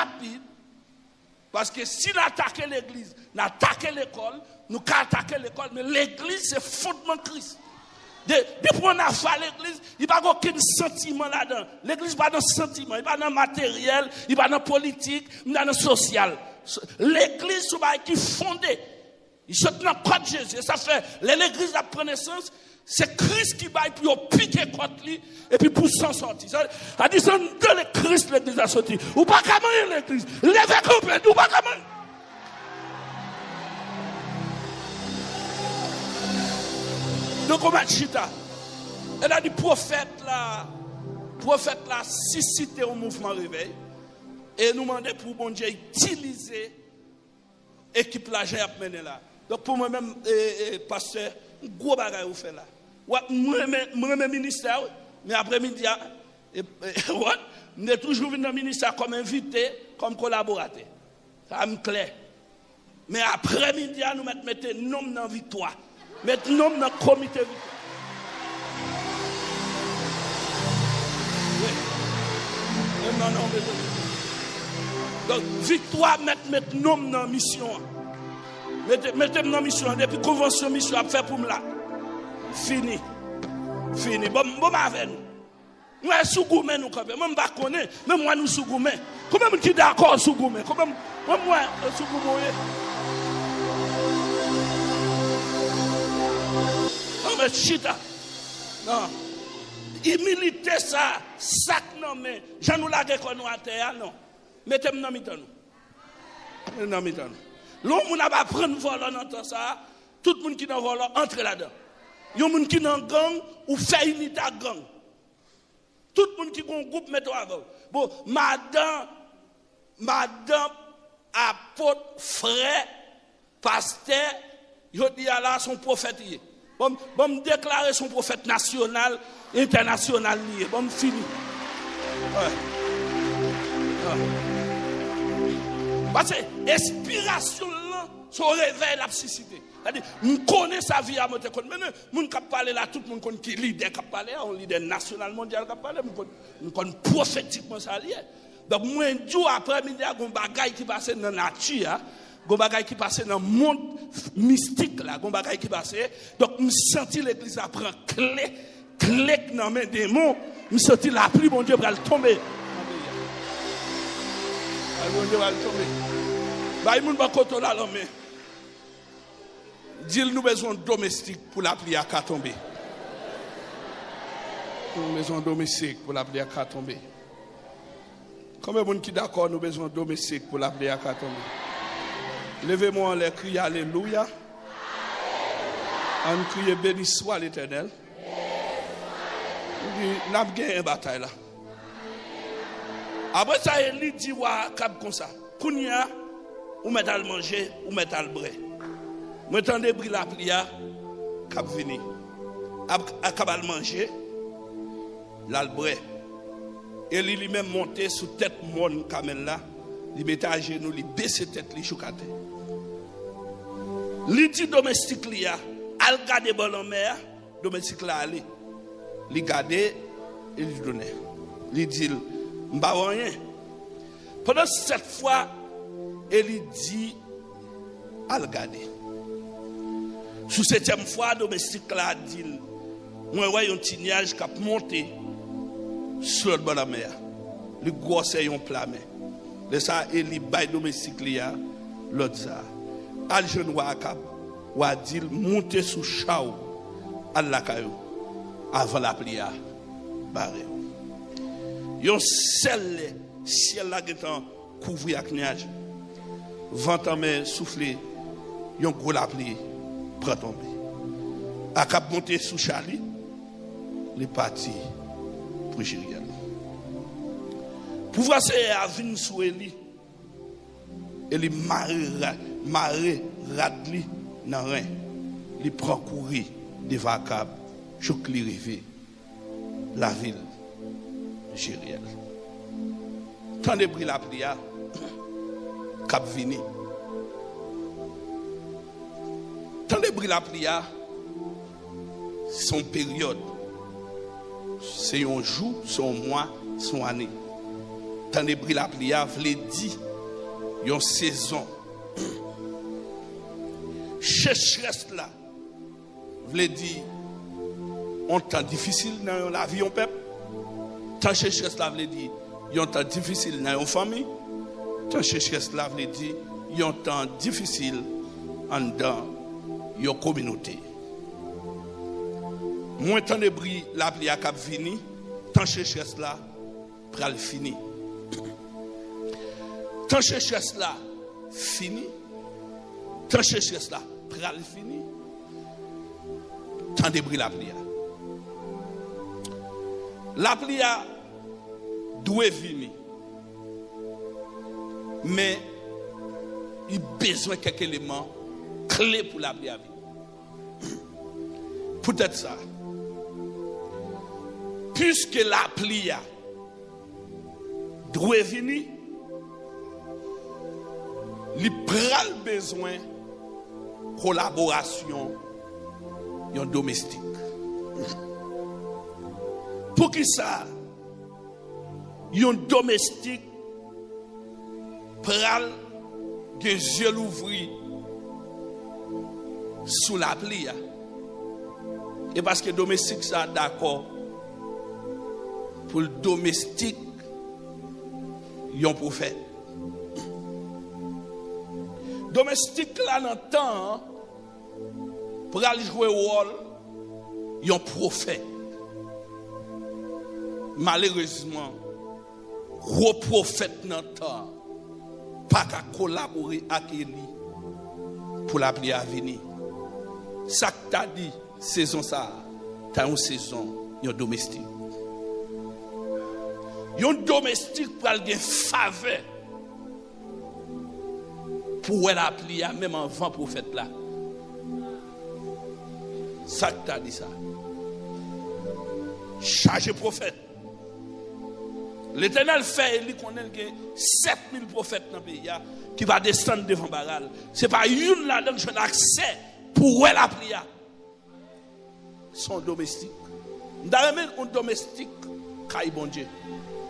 rapide. Parce que si nous attaquons l'église, nous attaquons l'école, nous attaquons l'école, mais l'église c'est fondement Christ. Depuis qu'on a fait l'église, il n'y a pas aucun sentiment là-dedans. L'église n'est pas dans le sentiment, il n'est pas dans le matériel, il n'est pas dans la politique, il n'est pas dans le social. L'église, c'est qui est fondée. Il se dans le code de Jésus. Et ça fait, l'église a pris naissance, c'est Christ qui va pour piquer contre lui et puis pour s'en sortir. Ça dit, c'est de le Christ l'église a sorti. Ou pas comment l'église. Levez-vous, ou pas comment. Donc, on va chita. Elle a dit, prophète là, suscité un mouvement réveil. Et nous demandons pour bon Dieu utiliser l'équipe là, j'ai mené là. Donc, pour moi-même, pasteur, un gros bagage vous fait là. Moi-même ministère, mais après-midi, je toujours venu dans le ministère comme invité, comme collaborateur. Ça me clair. Mais après-midi, nous mettons nom dans la victoire. Mettons nom dans le comité victoire. Oui. Non. Donc, victoire, mettons nom dans la mission. Mettez dans la mission. Depuis convention mission, à faire pour moi là. Fini. Bon, avec nous. Moi, sous-goumé, nous, quand même. Moi, je ne connais pas. Même moi, nous, sous-goumé. Comment je suis d'accord, sous-goumé? Comment moi, sous-goumé? Non, mais chita. Non. Humilité, ça, sac, non, mais j'en nous la reconnaît à terre, non. Mettez-moi dans le mitan. L'homme n'a pas pris volant dans ça. Tout le monde qui est dans le volant entre là-dedans. Il y a des gens qui sont dans gang ou fait unité à gang. Tout le monde qui est dans un groupe, mettez-vous avant. Bon, madame, apôtre, frère, pasteur, il dit à là son prophète. Bon, me déclarer son prophète national, international. Bon, fini. Ouais. Parce que l'inspiration, son réveil, la psychicité. C'est-à-dire, nous connaissons sa vie à monter. Mais nous qui parlent là, tout le monde connaît qui est leader qui parle, un leader national, mondial qui parle, nous connaissons prophétiquement ça lié. Donc, moi, après-midi, il y a un bagage qui passe dans la nature, un bagage qui passe dans le monde mystique, un bagage qui passe. Donc, je sens l'église prend clé dans mes démons, je sens la pluie, mon Dieu, va tomber. Mon Dieu va tomber. Bah, il va côté là, l'homme. Dis nous besoin domestique pour la prière à tomber. Nous besoin domestique pour la prière à tomber. Combien de gens qui d'accord nous besoin domestique pour la prière à tomber? Levez-moi en l'air, criez alléluia. On crie béni soit l'Éternel. Nous avons gagné une bataille là. Après ça, il dit comme ça. Kounia, ou met à manger, ou met à boire. Moi, tant de briller la prière, cap vini. Cap manger, l'albre. Et lui-même monté sous tête mon camel là, il mettait à genoux, il baissait tête, il choukate. Il dit domestique là, al garder bon en mer, domestique là aller. Il garder et lui donner. Il dit m'ba rien. Pendant 7 fois, il dit al garder. Sous 7e fois, domestique là dit, moi voyais un petit nuage qui a monté sur le bord de la mer. Le gros c'est un plat mais. De ça il bail domestique là, l'autre ça. Al jeune wa cap, wa dit monter sous chao à la caillou avant la prière. Barré. Yon seul ciel là qui couvert avec nuage. Vent en mer souffler, yon gros la pluie prend tomber. A cap monter sous Charlie, les partis pour Jérusalem. Pouvoir c'est à venir sous Eli. Eli maré radli dans rien. Il prend courir des vacables, choc li rivé la ville de Jérusalem. Tant de briller la prière cap vini. Tant de briller la prière son période. C'est un jour, c'est un mois, c'est une année. Ténébri la plia, vle dit, yon saison. Sécheresse là, vle dit, on temps difficile dans la vie, on peuple. Tant sécheresse là, vle dit, yon temps difficile dans une famille. Tant sécheresse là, vle dit, yon temps difficile dans une communauté. Moins Ténébri la plia cap fini, tant sécheresse là, pral fini. Tant sécheresse là, fini. Tant sécheresse là, pral fini. Tant Ténébri la plia. La plia doit venir. Mais il a besoin de quelques éléments clés pour la plia. Peut-être ça. Puisque la plia doit venir, il prend besoin de collaboration domestique. Pour qui ça? Un domestique pral des yeux ouverts sous la plia. Et parce que domestique ça d'accord pour le domestique un prophète. Domestique là dans le temps pour aller jouer au rôle un prophète. Malheureusement, gros prophète dans le temps pas qu'à collaborer avec lui pour la prière à venir. Ça que tu as dit, saison ça, tu as une saison, un domestique. Un domestique pour avoir une faveur pour la prière même avant prophète là. Ça que tu as dit ça. Chargé prophète. L'Éternel fait, il connaît que 7000 prophètes dans le pays qui va descendre devant Baral. Ce n'est pas une là qui a accès pour la prière. Son domestique. Nous avons un domestique qui est bon Dieu.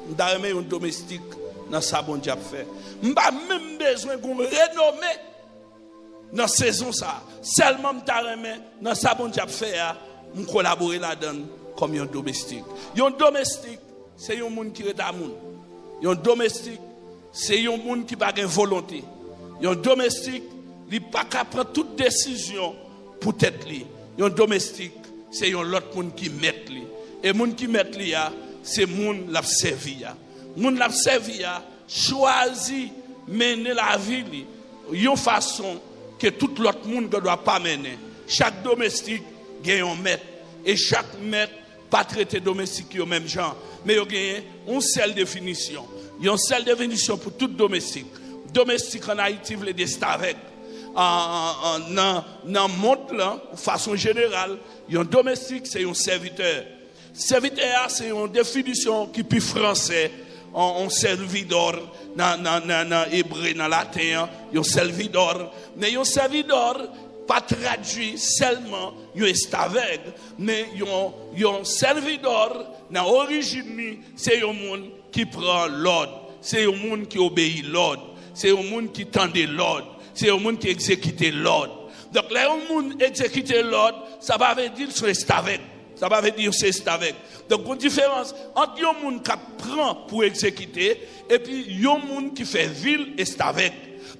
Nous avons un domestique dans sa bon Dieu fait. Nous avons même besoin de renommer dans la saison ça. Seulement nous avons dans sa bon Dieu fait, nous collaborer là-dedans comme un domestique. Un domestique, c'est un monde qui est à monde. Un domestique, c'est un monde qui n'a pas de volonté. Un domestique, il n'est pas capable de prendre toute décision pour tête li. Un domestique, c'est un autre monde qui met li. Et le monde qui met li, c'est le monde qui l'a servi. Le monde qui l'a servi, choisit mener la vie d'une façon que tout l'autre monde ne doit pas mener. Chaque domestique a un maître. Et chaque maître pas traiter domestique au même genre. Mais il y a une seule définition. Il y a une seule définition pour tout domestique. Domestique en Haïti, veut dire avec. Dans le monde, de façon générale, un domestique, c'est un serviteur. Serviteur, c'est une définition qui est plus français. Un servidor, dans l'hébreu, dans le latin, un servidor. Mais un servidor, pas traduit seulement un estaveg, mais un servidor, dans l'origine, c'est un monde qui prend l'ordre, c'est un monde qui obéit l'ordre, c'est un monde qui tendait l'ordre, c'est un monde qui exécute l'ordre. Donc, là, un monde exécute l'ordre, ça va dire sur estaveg. Ça va dire c'est estaveg. Donc, il y a une différence entre un monde qui prend pour exécuter et puis un monde qui fait ville estaveg.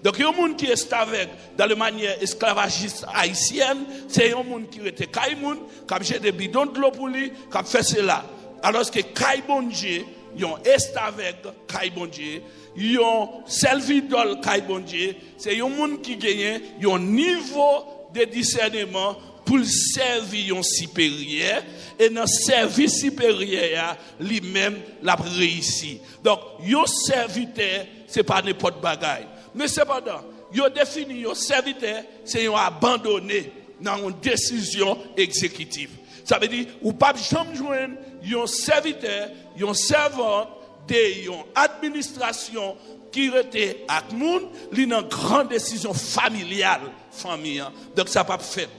Donc, il y a un monde qui est avec dans la manière esclavagiste haïtienne, c'est un monde qui était Kaimoun, qui a jeté des bidons de l'eau pour lui, qui a fait cela. Alors que Kaibondier, ils ont est avec Kaibondier, ils ont servidol Kaibondier, c'est un monde qui gagne un niveau de discernement pour servir un supérieur, et dans le service supérieur, lui-même l'a réussi. Donc, un serviteur, ce n'est pas n'importe bagaille. Mais cependant, il définit un serviteur, c'est un abandonné dans une décision exécutive. Ça veut dire, ou pas jamais joindre un serviteur, un servant de une administration qui était avec le monde, il y a une grande décision familiale, famille. Donc ça pas fait.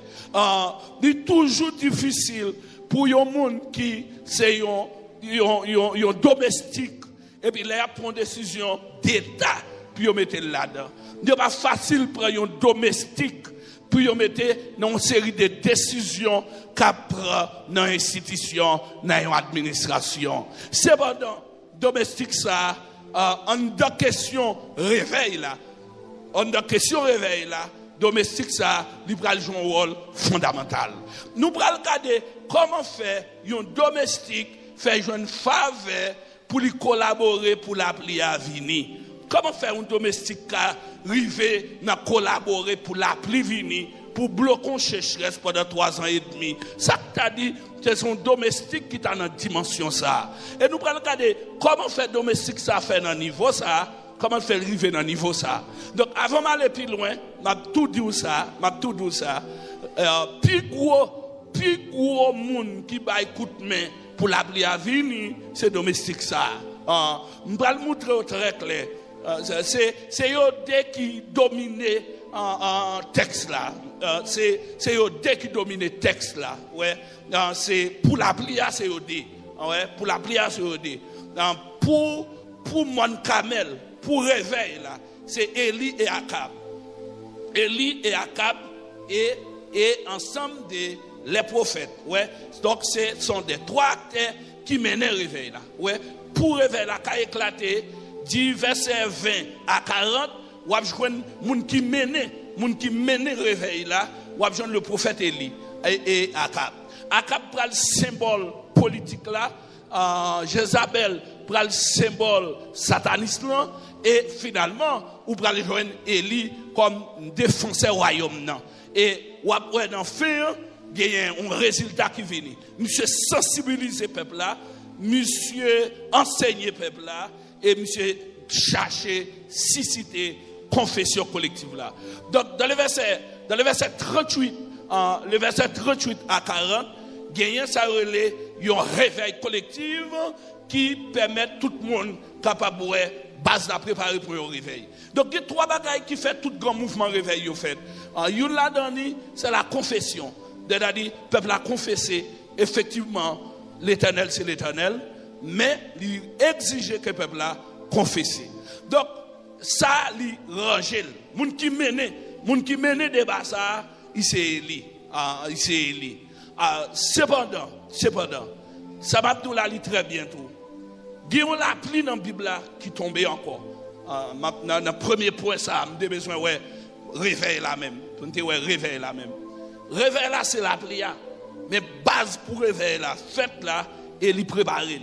C'est toujours difficile pour un monde qui c'est un domestique et puis là, il prend une décision d'État, puis il met là-dedans. Ce n'est pas facile pour un domestique, puis il met dans une série de décisions qu'il prend dans l'institution, dans l'administration. Cependant, domestique, ça, en question réveil là, domestique ça, il va jouer un rôle fondamental. Nous allons regarder comment faire un domestique faire une faveur pour lui collaborer pour l'appeler à venir. Comment faire un domestique qui arrive à collaborer pour l'appeler à venir, pour bloquer une sécheresse pendant 3 ans et demi. Ça t'a dit, c'est son domestique qui est dans cette dimension ça. Et nous allons regarder comment faire domestique ça fait dans niveau ça. Comment faire arriver dans le niveau ça. Donc avant d'aller plus loin, m'a tout dit ça, plus gros monde qui va écouter main pour l'appeler à venir, c'est domestique ça. Je vais le montrer très clair. C'est eux qui dominent en texte là. C'est eux qui dominent le texte là. Ouais. C'est pour l'appeler à c'est eux. Ouais, pour l'appeler à c'est eux. Pour mon camel. Pour réveil là, c'est Élie et Akab. Élie et Akab et ensemble des les prophètes. Ouais. Donc ce sont des 3 acteurs qui mènent le réveil là. Ouais. Pour réveil là, qui a éclaté, du verset 20 à 40, ou avez moun qui mène le réveil là, ou avez le prophète Élie et Akab. Akab prend le symbole politique là, Jézabel prend le symbole sataniste là. Et finalement, vous allez joindre Élie comme défenseur royaume. Et après, dans le fin, il y a un résultat qui vient. Monsieur sensibilise le peuple là, monsieur enseigne le peuple là, et monsieur chercher, susciter confession collective là. Donc, dans le verset 38, le verset 38 à 40, il y a un réveil collectif qui permet tout le monde capable de base à préparer pour le réveil. Donc, il y a 3 bagailles qui font tout grand mouvement réveil. Une là-dedans, c'est la confession. C'est-à-dire, le peuple a confessé, effectivement, l'éternel, c'est l'éternel, mais il exige que le peuple a confessé. Donc, ça, il range. Les gens qui mènent le débat, ça, il s'est éli. Cependant, ça va nous la lire très bientôt. Il y a la pluie dans la Bible qui tombe encore. Dans le premier point, ça, j'ai besoin de réveil là même. Réveil là même. Réveil là, c'est la pluie. Mais base pour réveil là, faites là, et l'y préparer.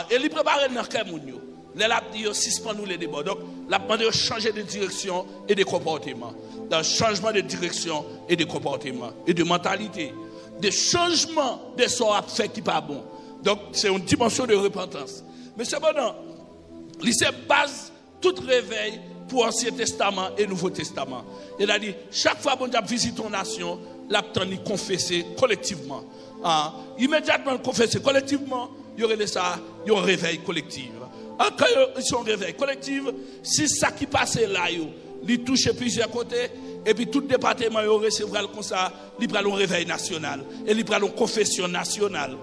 Et l'y préparer dans quel monde? Les l'a dit, suspend-nous les débats. Donc, la demande de changer de direction et de comportement. Dans le changement de direction et de comportement. Et de mentalité. Des changements de ce qu'on fait qui n'est pas bon. Donc, c'est une dimension de repentance. Mais cependant, c'est base tout réveil pour l'Ancien Testament et Nouveau Testament. Il a dit, chaque fois que Dieu visite ton nation, l'abtenir confesser collectivement. Immédiatement confesser collectivement, il y aurait ça, il y aurait un réveil collectif. Quand ils sont réveil collectif, si ça qui passe là, il touche plusieurs côtés, et puis tout département il recevra comme ça, il prend un réveil national, et il prend une confession nationale.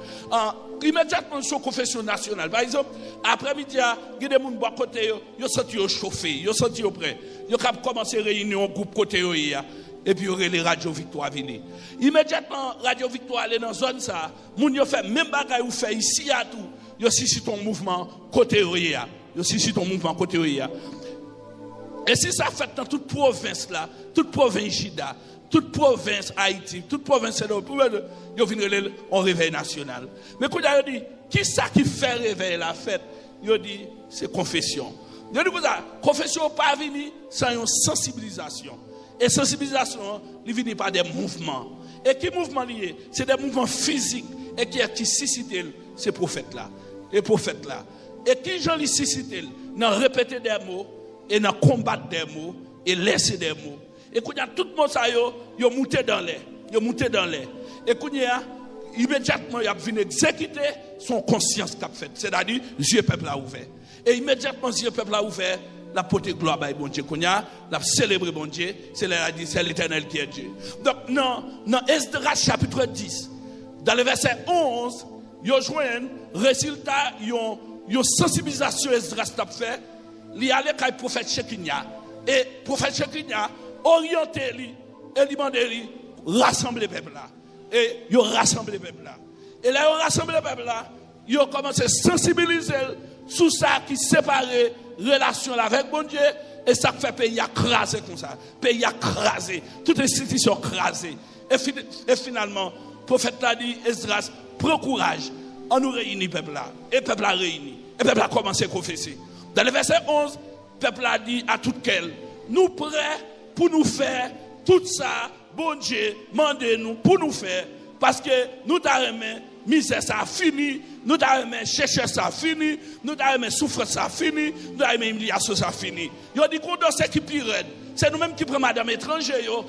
Immédiatement sur confession nationale. Par exemple, après-midi, il y a des gens qui côté, ils sont chauffés, ils sont prêts. Ils ont commencé à réunion groupe côté et puis il y aurait les Radio Victoire venir. Immédiatement, Radio Victoire aller dans la zone ça, moun yo fait même bagaille ou fait ici à tout. Yo si ton mouvement côté Oya. Yo si ton mouvement côté Oya. Et si ça fait dans toute province là, toute province Jida, toute province Haïti, toute province yo viennent on réveil national. Mais quand il dit qui ça qui fait réveil la fête, yo dit c'est confession. Yo dit ça, confession pas venir sans une sensibilisation. Et sensibilisation, il vient par des mouvements. Et qui mouvement lié? C'est des mouvements physiques. Et qui suscite ces prophètes-là. Et prophètes-là. Et qui j'en les suscite? Dans répéter des mots, et dans combattre des mots, et laisser des mots. Et quand il y a tout le monde, ils ont monté dans l'air. Ils ont monté dans l'air. Et quand il y a, immédiatement, il a venu exécuter son conscience qu'a fait. C'est-à-dire, Dieu peuple a ouvert. Et immédiatement, Dieu peuple a ouvert. La portée gloire à bon Dieu, la célébrer bon Dieu, c'est l'Éternel qui est Dieu. Donc, dans Esdras chapitre 10, dans le verset 11, ils ont joué un résultat, ils ont une sensibilisation Esdras t'a fait, il allait avec le prophète Shekinia. Et le prophète Shekinia orienté lui et lui demandait lui rassembler le peuple là. Et il rassemble le peuple là. Et là, il rassemble le peuple là, il a commencé à sensibiliser sur ça qui séparait relation avec bon Dieu. Et ça fait pays à craser comme ça. Pays à craser. Toute institution crasée. Et finalement, le prophète a dit, Esdras, prends courage. On nous réunit, peuple là. Et le peuple a réuni. Et le peuple a commencé à confesser. Dans le verset 11, le peuple a dit à tout quel, nous prêts pour nous faire tout ça, bon Dieu, mandez-nous pour nous faire. Parce que nous t'avons misère, ça a fini. Nous t'avons chercher, ça a fini. Nous t'avons souffrir, ça a fini. Nous t'avons humiliation, ça a fini. Ils ont dit qu'on doit s'équiper. C'est nous-mêmes qui prenons madame étrangère. Ils ont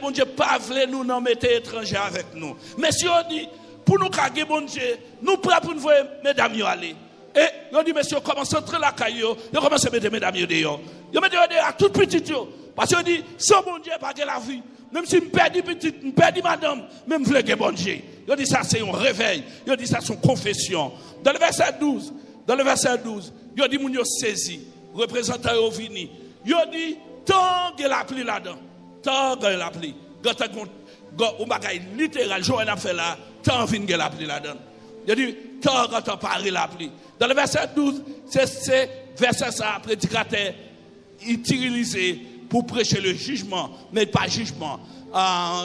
bon Dieu, pas voulu nous non mettre étranger avec nous. Mais si on dit, pour nous caguer, bon Dieu, nous prêts pour nous voir mesdames aller. Et ils ont dit, monsieur, commencez à entrer la caillou. Ils ont commencé à mettre mesdames dehors. Ils ont mis dehors à toute petite. Parce qu'ils ont dit, sans bon Dieu, pas de la vie. Même si je perds petite, je perds madame, même je veux bon Dieu. Il dit ça c'est un réveil. Il dit ça c'est une confession. Dans le verset 12, il dit moun yo saisi, représentant yo vini. Il dit tant que la pluie là-dedans. Tant que la pluie. Quand on bagay littéral, Joël a fait là, tant vinn que la pluie là-dedans. Il dit tant que on parle la pluie. Dans le verset 12, c'est verset ça prédicateur utilisé pour prêcher le jugement, mais pas jugement.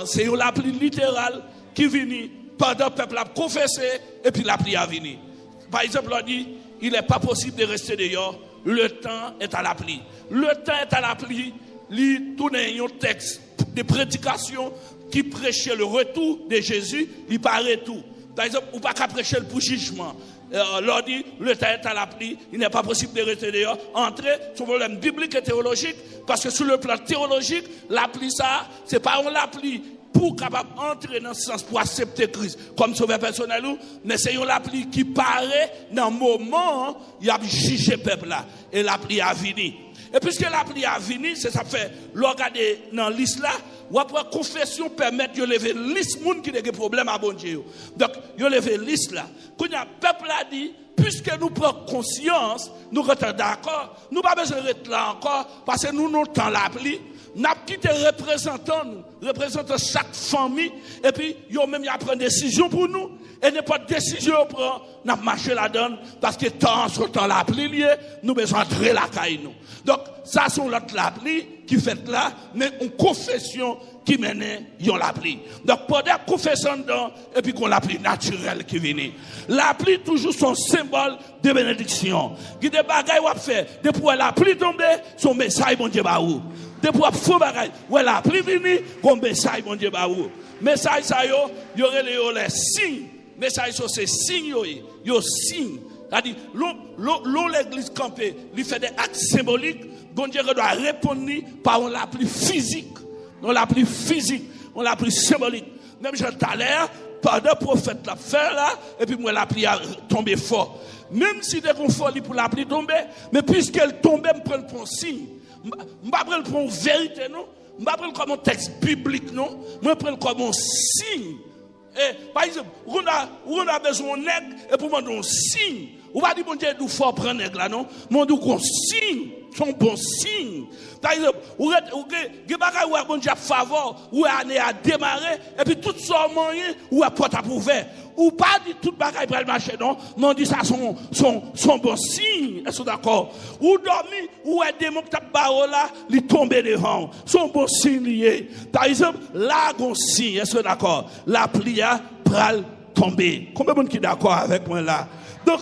C'est la pluie littérale qui vient pendant le peuple a confessé et puis la pluie a venu. Par exemple, on dit, il n'est pas possible de rester dehors, le temps est à la pluie. Le temps est à la pluie, il tourne un texte de prédication qui prêchait le retour de Jésus, il paraît tout. Par exemple, on ne peut pas prêcher pour jugement. L'on dit, le temps est à la pluie, il n'est pas possible de rester dehors. Entrer sur le problème biblique et théologique, parce que sur le plan théologique, la pluie, ça, c'est pas on la pluie pour capable entrer dans ce sens pour accepter Christ comme sauveur personnel, mais c'est une pluie qui paraît dans le moment où il a jugé le peuple là, et la pluie a venu. Et puisque la pluie a venu, c'est ça fait, regarder dans liste là, ou après confession permet de lever liste monde qui a des problèmes à bon Dieu. Donc, il lever liste là. Quand le peuple a dit, puisque nous prenons conscience, nous sommes d'accord, nous n'avons pas besoin de rester là encore, parce que nous temps la pluie, nous avons quitté représentant chaque famille, et puis, ils ont même pris une décision pour nous, et n'importe décision on prend, nous avons marché la donne, parce que temps sur temps la pluie lié, nous avons besoin d'entrer la caille nous. Donc, ça c'est l'autre la pluie qui fait là, mais une confession qui mène la pluie. Donc, pendant la confession dedans, et puis qu'on la pluie naturelle qui vient. La pluie toujours son symbole de bénédiction. Qui des bagailles ou fait, depuis la pluie tombe, son message bon Dieu ba ou. Depuis faux bagaille, où la pluie vient, son message bon Dieu ba ou. Message ça yo, y aurait les signes. Message ça c'est signe yo signe. C'est-à-dire, l'eau l'église campée, lui fait des actes symboliques, bon Dieu doit répondre par la pluie physique. On l'a plus physique, on l'a plus symbolique. Même j'ai tout à l'heure, pendant le prophète l'a fait là, et puis moi la pluie a tombé fort. Même si des conforts pour la pluie tomber, mais puisqu'elle tombait, je prends pour un signe. Je ne prends pas pour une vérité, non. Je ne prends pas comme un texte biblique, non. Je prends comme un signe. Et, par exemple, on a besoin d'un nègre, et pour demander un signe. On va dire, bon Dieu, il faut prendre un nègre là, non. Mais on dit qu'on signe, son bon signe. Par exemple, ou bon Dieu a faveur, ou année a démarré, et puis tout ça moyen, ou à porte à ouvert. Ou pas dit tout bagaille pour le marché, non, mais on dit ça son bon signe. Est-ce que d'accord? Ou dormi, ou un démon qui tape là, il tombe devant. Son bon signe lié. Par exemple, là, on signe. Est-ce que d'accord? La pluie pral tomber. Combien de monde qui est d'accord avec moi là? Donc,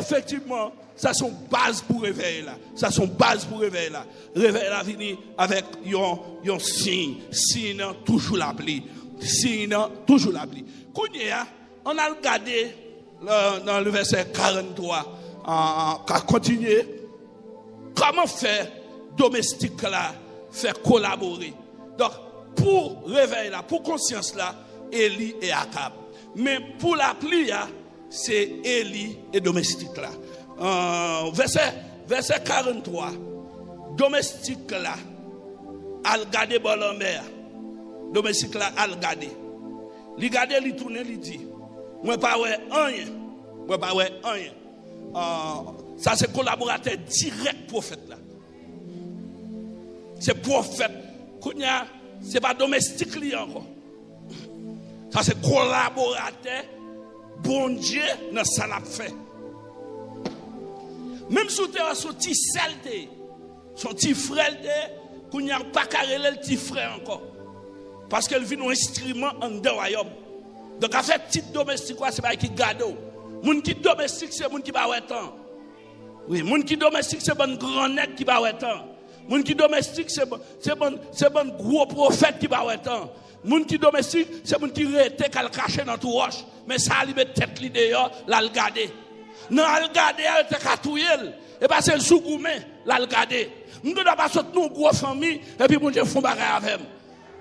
effectivement, ça sont base pour réveiller là. Ça sont base pour réveiller là. Réveiller là vini avec un signe. Sinon, toujours la pluie. Sinon, toujours la pluie. Kounia, on a regardé dans le verset 43, à continuer. Comment faire domestique là, faire collaborer. Donc, pour réveiller là, pour conscience là, Élie et Akab. Mais pour la pluie là, c'est Élie et domestique là. Verset 43. Domestique là, al gade bon la mer. Domestique là, al gade. Li gade, li tourne, li dit. Moi pas ouais rien. Moi pas ouais rien. Ça c'est collaborateur direct prophète là. C'est prophète. C'est pas domestique li encore. Ça c'est collaborateur bon Dieu dans ça l'a fait. Même si tu as son petit saleté, son petit frère, qu'on n'y a pas carré le petit frère encore. Parce qu'elle vit un instrument en royaume. Donc, en fait, petit domestique, c'est pas qui garde. Moun qui domestique, c'est moun qui va avoir temps. Oui, moun qui domestique, c'est bon grand net qui va avoir temps. Moun qui domestique, c'est bon gros prophète qui va avoir temps. Moun qui domestique, c'est moun qui rete qu'elle cache dans tout roche. Mais ça, il met tête li dehors, là, le garder. Non, elle garde, elle te katouye. Et parce que le sous-goumé, là, elle garde. Nous ne devons pas sortir nos grosses familles, et puis bon Dieu font bagarre avec nous.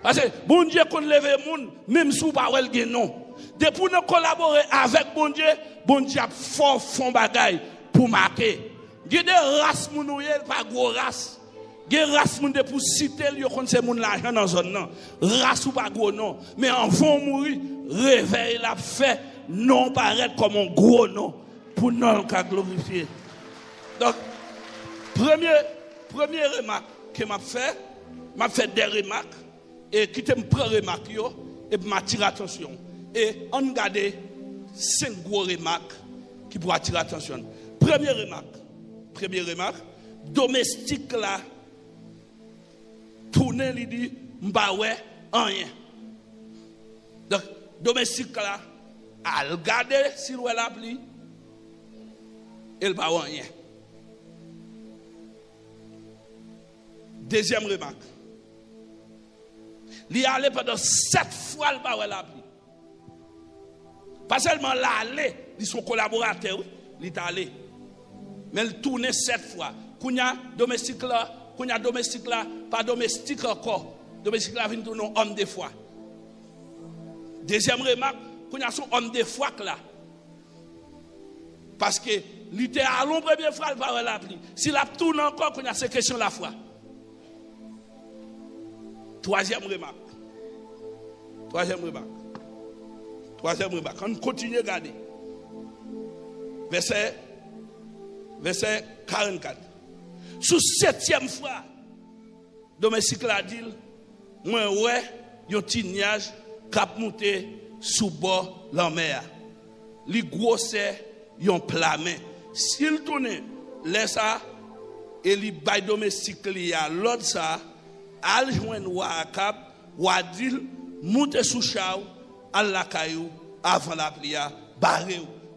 Parce que bon Dieu qu'on lève le monde, même si vous pas le non. Depuis nous collaborer avec bon Dieu a fort font bagaille pour marquer. Il y a des races mounouye, pas gros race. Il y a des races mounouye pour citer, il y a des moun l'argent dans zone non. Race ou pas gros non. Mais en vont mourir, réveil la fait, non paraître comme un gros non. Pour nous glorifier. Donc, première remarque que m'a fait des remarques, et qui te prend remarque, et m'attire attention. Et on regarde 5 gros remarques qui pourraient attirer attention. Première remarque, domestique là, tourner, il dit, m'bawé, rien. Donc, domestique là, à regarder si l'on l'a pris, elle va rien. Deuxième remarque. Il est allé pendant 7 fois le va la pluie. Pas seulement l'aller, il son collaborateur, il est allé. Mais il tourne 7 fois. Kounya domestique là, pas domestique encore. Domestique là vient tourner homme de foi. Deuxième remarque, kounya son homme de foi là. Parce que littéralement, l'on première fois, il va la pluie. Si la tourne encore, qu'on a ces questions la foi. Troisième remarque. On continue à regarder. Verset 44. Sous 7e fois, domestique l'a dit, moi, ouais, yon petit nuage cap monté sous bord la mer. Li gros c'est yon plamé. S'il tourne, laisse ça, et li bay domestique li a l'autre ça, al jouen wa cap, wa dil, monte sous chao, al la kayou, avant la plia, barre.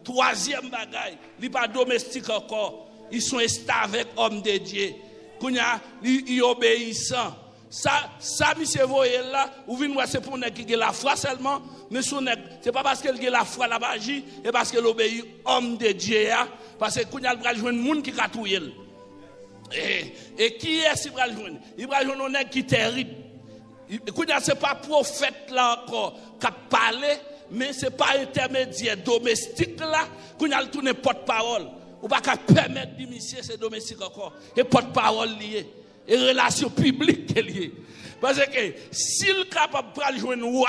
Troisième bagaille, li pas domestique encore, ils sont estés avec homme de Dieu. Kounya, li obéissant. Ça, monsieur voyez là, ou vient voir c'est pour ne qui a la foi seulement, mais c'est pas parce qu'elle a la foi la magie, et parce qu'elle obéit homme de Dieu, parce que quand il va jouer un monde qui a tout. Et qui est-ce qu'il va jouer? Il va jouer un homme qui est terrible. Ce n'est pas prophète là encore qui a parlé, mais ce n'est pas intermédiaire domestique là, quand il a tourné porte-parole. Ou pas qu'à permettre d'initier ces domestiques encore, et porte-parole lié. Et relations publiques liées. Parce que s'il est capable de jouer un roi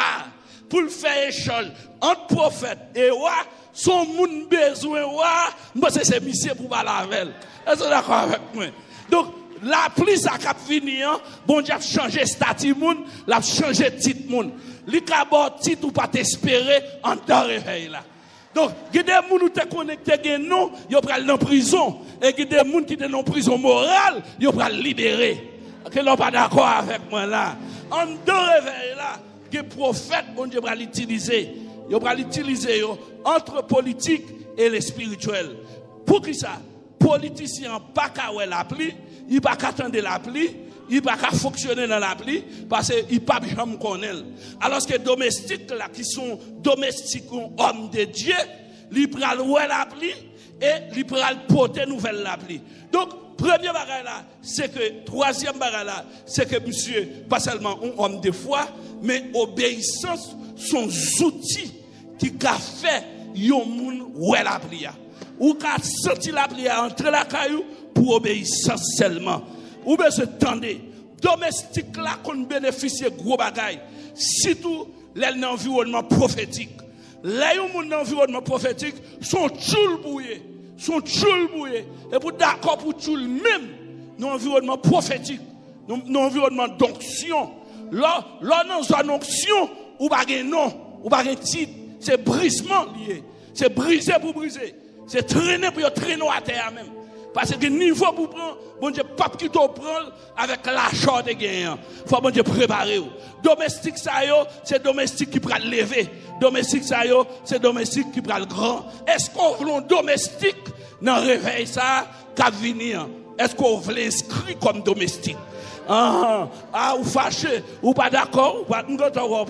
pour faire échange entre prophète et roi, son monde besoin roi, moi c'est monsieur pour parler avec. Est-ce que vous êtes d'accord avec moi? Donc, la pluie ça cap fini, bon Dieu a changé statut monde, l'a changé titre monde. Li kabot titre ou pas t'espérer en temps réveil là. Donc, il y a des gens qui sont connectés avec nous, ils sont en prison. Et il y a des gens qui sont en prison morale, ils sont libérés. Vous n'êtes pas d'accord avec moi là? En deux réveils là, les prophètes, on va l'utiliser. Ils vont l'utiliser entre politique et le spirituel. Pour qui ça? Politicien, pas qu'à l'appli, il ne pas qu'à attendre l'appli. Il ne peut pas fonctionner dans l'appli parce qu'il ne peut pas jamais connaître. Alors que les domestiques là, qui sont domestiques ou hommes de Dieu, ils peuvent louer l'appli et ils peuvent porter nouvelle l'appli. Donc, premier bagage là, c'est que, troisième bagage là, c'est que monsieur, pas seulement un homme de foi, mais obéissance sont outils qui ont fait yon moun louer l'appli. Ou qui a senti l'appli entre la caillou pour obéissance seulement. Ou bien se tendez, domestique là qu'on bénéficie gros bagaille, surtout l'environnement prophétique. Là où mon environnement prophétique sont tchoul bouillé. son tchoul bouillé. Et pour d'accord pour tchoul même, dans l'environnement prophétique, dans l'environnement d'onction. Là, dans une onction, ou pas de nom, ou pas de titre, c'est brisement lié. C'est briser pour briser. C'est traîner pour traîner à terre même. Parce que niveau pour prendre, bon Dieu, pas qui te prend avec l'achat de gain. Faut bon Dieu préparer. Domestique ça yo, c'est domestique qui prend lever. Domestique ça yo, c'est domestique qui prend le grand. Est-ce qu'on veut un domestique dans réveil ça qu'a venir? Est-ce qu'on veut inscrit comme domestique? Ou fâché, ou pas d'accord, ou pas d'accord,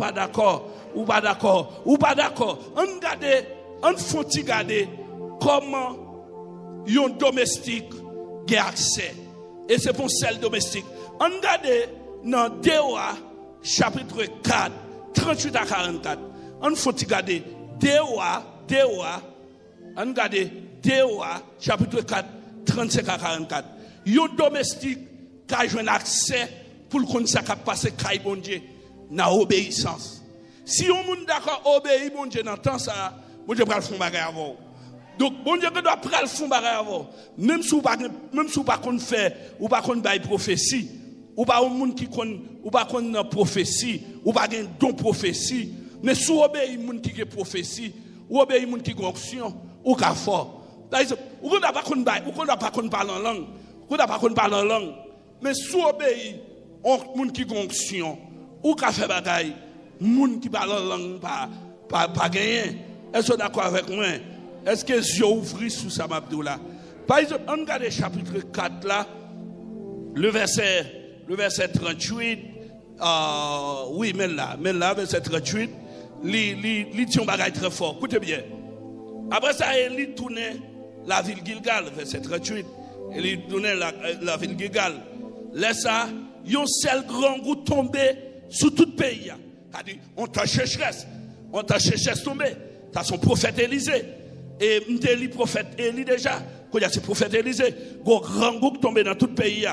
ou pas d'accord, ou pas d'accord. On faut regarder comment un domestique a accès. Et c'est pour celle domestique. On regarde dans Déoa, chapitre 4, 38 à 44. On faut regarder Déoa, on regarde Déoa, chapitre 4, 35 à 44. Un domestique qui a un accès pour le connaître qui a passé caille bon Dieu dans l'obéissance. Si on est d'accord obéir bon Dieu dans le temps ça, bon Dieu va le faire bagarre avant. Donc bon Dieu doit prendre le faire bagarre avant. Même si vous pas qu'on fait ou pas qu'on bail prophétie, ou pas un monde qui connaît ou pas qu'on prophétie, ou pas un don prophétie, mais si vous obéir monde qui est prophétie, ou obéir monde qui est onction, ou ka fort. Par exemple, ou qu'on pas qu'on bail, ou qu'on pas qu'on parle en langue, ou qu'on pas qu'on parle en langue. Mais si vous obéissez, moun qui onction, ou qui fait bagaille, moun qui parle en langue, pas gagné. Est-ce que vous d'accord avec moi? Est-ce que les yeux ouvrent sous ça, Abdoula? Par exemple, on regarde le chapitre 4 là, le verset 38, oui, mais là, verset 38, il dit un bagaille très fort. Écoutez bien. Après ça, il tourne la ville Gilgal, verset 38, il tourne la ville Gilgal. Laisse ça, yon seul grand goût tombé sur tout le pays. On t'a cherché tombé. T'as son prophète Élisée. Et m'te prophète Élie déjà. Quand il y a ce prophète Élisée, un grand goût tombé dans tout le pays.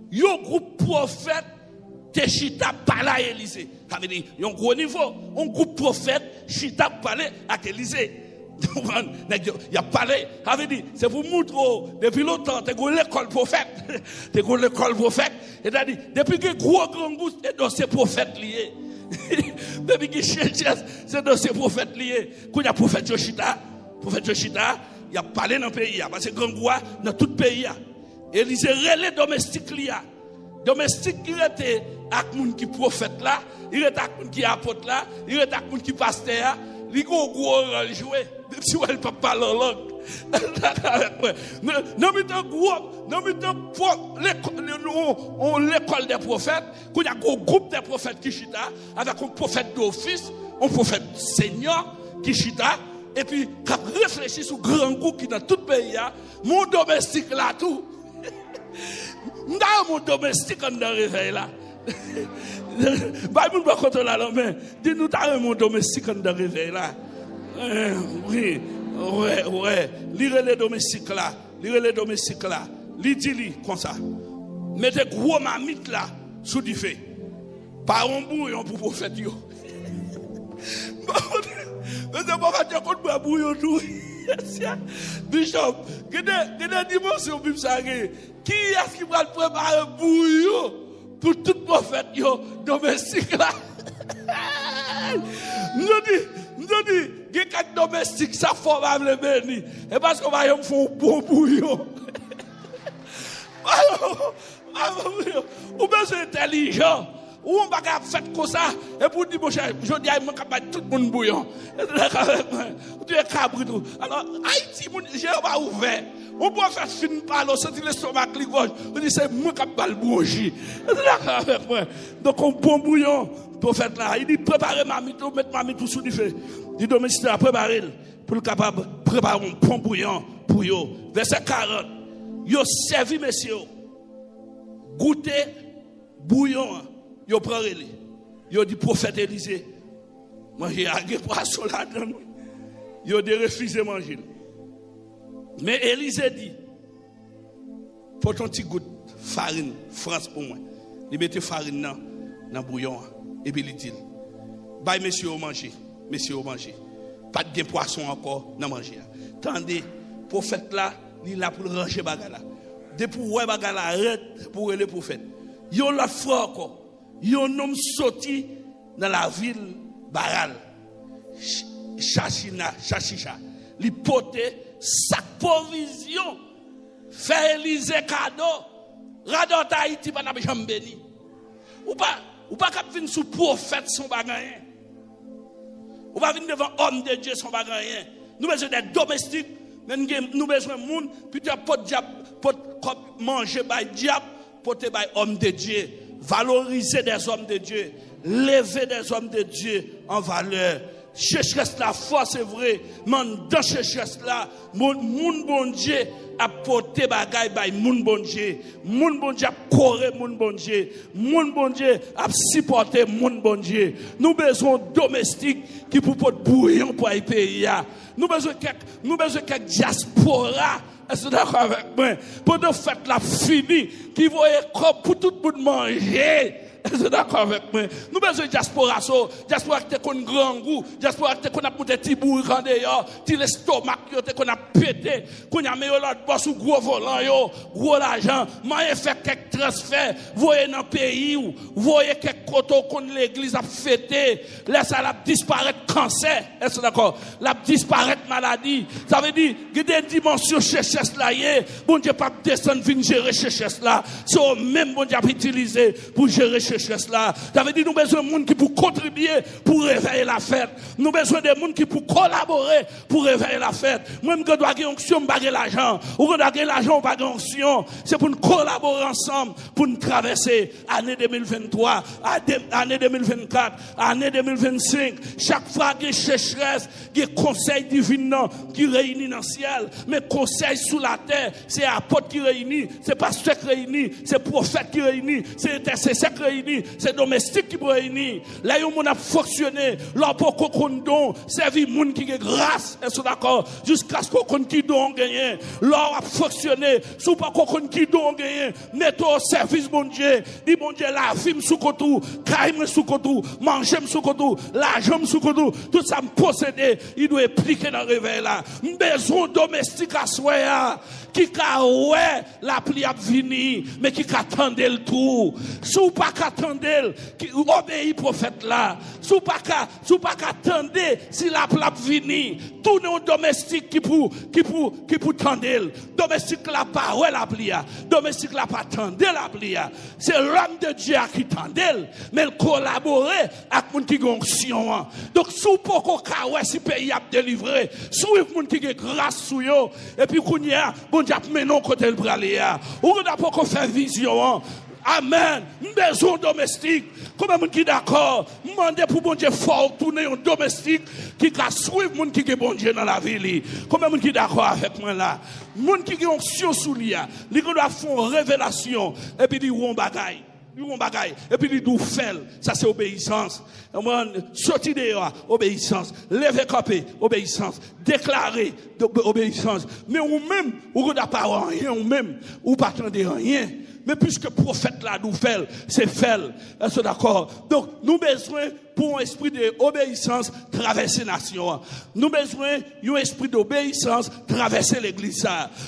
Yon groupe prophète Chita parle à Élisée. Ça veut dire, yon gros niveau. Un groupe prophète Chita parle à Élisée. Il a parlé, avait dit, c'est pour montrer, depuis longtemps, tu as l'école prophète. Tu as l'école prophète. Et tu dit, depuis que gros grand goût, c'est dans ces prophètes liés. Depuis que c'est dans ces prophètes liés. Quand il y a prophète Joshita, il a parlé dans le pays, parce que grand goût dans tout le pays. Élisée relais domestique lié. Domestique qui était avec moun qui prophète là, il était avec moun qui apôtre là, il était avec moun qui pasteur, il go rôle jouer. Même si elle peut parler en langue. Non, l'école des prophètes, quand il y a un groupe des prophètes qui chita, avec un prophète d'office, un prophète senior qui chita, et puis qui réfléchit sur grand groupe qui dans tout le pays, mon domestique là tout. Mon domestique on dans réveil là. Bah, nous pas contrôler la main. Dis-nous, t'as mon domestique on dans réveil là. Oui, ouais. Lire les domestiques là. Li dit comme ça. Mettez gros mamite là sous du feu. Pas un bouillon pour prophète yo. Mais c'est pas fait qu'on boit bouillon tout. Bishop, quelle dimension Bible ça qui est-ce qui va préparer bouillon pour tout prophète yo domestique là? Nous dit, il y a quatre domestiques, ça faut pas le bénir. Et parce qu'on va y faire un bon bouillon. Ou bien c'est intelligent. Ou on va faire comme ça. Et pour dire, mon cher, je dis, il manque tout le monde bouillon. Tu es cabri tout. Alors, Haïti, j'ai pas ouvert. On peut faire fin par l'eau, sentir l'estomac qui gauche. On dit, c'est moi qui ai le bougie. Donc, un bon bouillon. Prophète là, il dit préparez ma mito, mettre ma mito sous du feu. Il dit domestique à préparer pour le capable préparer un bon bouillon pour yo. Verset 40. Yo servi messieurs. Goûter bouillon. Yo prend relé. Yo dit prophète Élisée. Manger à poisson là-dedans. Yo dit refuser manger. Mais Élisée dit pour ton petit goutte farine France pour moi. Il mettait farine dans bouillon. Et puis il dit, bah messieurs, manger. Pas de poisson encore, non manger. Tendez, prophète là, il est là pour ranger bagala. Depuis ouais bagala arrête pour le prophète. Yon l'autre fois encore, yon homme sorti dans la ville Baral. Chachisha. Li pote sac provision. Fait Élysée cadeau. Radon Tahiti pas n'a jamais béni. Ou pas cap venir sous prophète son bagayen. Ou pas venir devant homme de Dieu son bagayen. Nous besoin des domestiques, nous besoin de monde, puis tu as pot diable, pot manger by diable, pot by homme de Dieu. Valoriser des hommes de Dieu, lever des hommes de Dieu en valeur. Chercheresse la force c'est vrai, mais dans chercheresse là, mon bon Dieu a porté bagaille by mon bon Dieu. Mon bon Dieu a coré mon bon Dieu. Mon bon Dieu a supporté mon bon Dieu. Nous besoin domestiques qui pour porter bouillon pour y payer. Nous besoin quelques diaspora. Est-ce que d'accord avec moi? Pour nous faire la fini qui voyait comme pour tout le monde manger. Est-ce que d'accord avec moi? Nous besoin de diaspora qui te connaît grand goût, diaspora qui te connaît pour des petits bourrins d'ailleurs, ti l'estomac qui te connaît pété, qu'on a mis l'autre boss ou gros volant yo, gros l'argent, mais fait quelques transferts, voyez dans le pays ou voyez quelques coteaux qu'on l'église a fêté, laisse la disparaître cancer. Est-ce que d'accord? La disparaître maladie. Ça veut dire que des dimensions chercheuses là, bon Dieu pas descendre venir gérer chercheuses là, c'est au même bon Dieu a utilisé pour gérer chercheuses là. Ça veut dire nous besoin de monde qui pour contribuer pour réveiller la fête. Nous besoin de monde qui pour collaborer pour réveiller la fête. Même que doit gagner onction, pas gagner l'argent. Ou que doit gagner l'argent, pas gagner onction. C'est pour nous collaborer ensemble pour nous traverser année 2023, année 2024, année 2025. Chaque fois qu'il y a chercheuse, il y a conseil divin qui réunit dans le ciel, mais conseil sous la terre, c'est apôtre qui réunit, c'est pasteur qui réunit, c'est prophète qui réunit, c'est intercesseur qui réunit, c'est domestique qui réunit. Là, il y a fonctionné, là, pour qu'on donne, servir les gens qui ont grâce, est-ce d'accord? Jusqu'à ce qu'on qui donne gagné. Là, a fonctionné, sous pas qu'on qui donne gagné, mettez au service, mon Dieu, dit mon Dieu, la vie sous kotou, caille sous kotou, manger sous kotou, l'argent sous kotou, tout ça me posséder, il doit impliquer dans le réveil là. Besoin domestique à soi, qui ka ouais, la pli a vini, mais qui attendait le tout. Sous pas qu'attendait, qui obéit prophète là. Sous pas qu'attendait, si la pli a vini, tourne au domestique qui pour tendel. Domestique la pas ouais la pli a. Domestique la pas tendel la pli a. C'est l'homme de Dieu qui tendel, mais il collaborer avec moun qui gonction. Donc sous pas qu'on ouais si pays a délivré, sous moun qui grâce sous yo, et puis qu'on y a bon Dieu mais non côté le braler ou on n'a pas qu'on fait vision. Amen. Maison domestique. Comment moun qui d'accord? Mandez pour bon Dieu fort tourner un domestique qui va suivre moun qui est bon Dieu dans la ville. Comment moun qui d'accord avec moi là? Moun qui ont onction sous lia, li doit faire révélation et puis dit on bagaille. Et puis il dit faire, ça c'est obéissance. Sortir dehors, obéissance. Lever capé, obéissance. Déclarer, obéissance. Mais ou même, ou n'a pas rien, ou même, ou pas attendre rien. Mais puisque le prophète là nous fait, c'est faire. Est-ce d'accord? Donc, nous besoin pour un esprit d'obéissance traverser la nation. Nous besoin d'un esprit d'obéissance traverser l'église.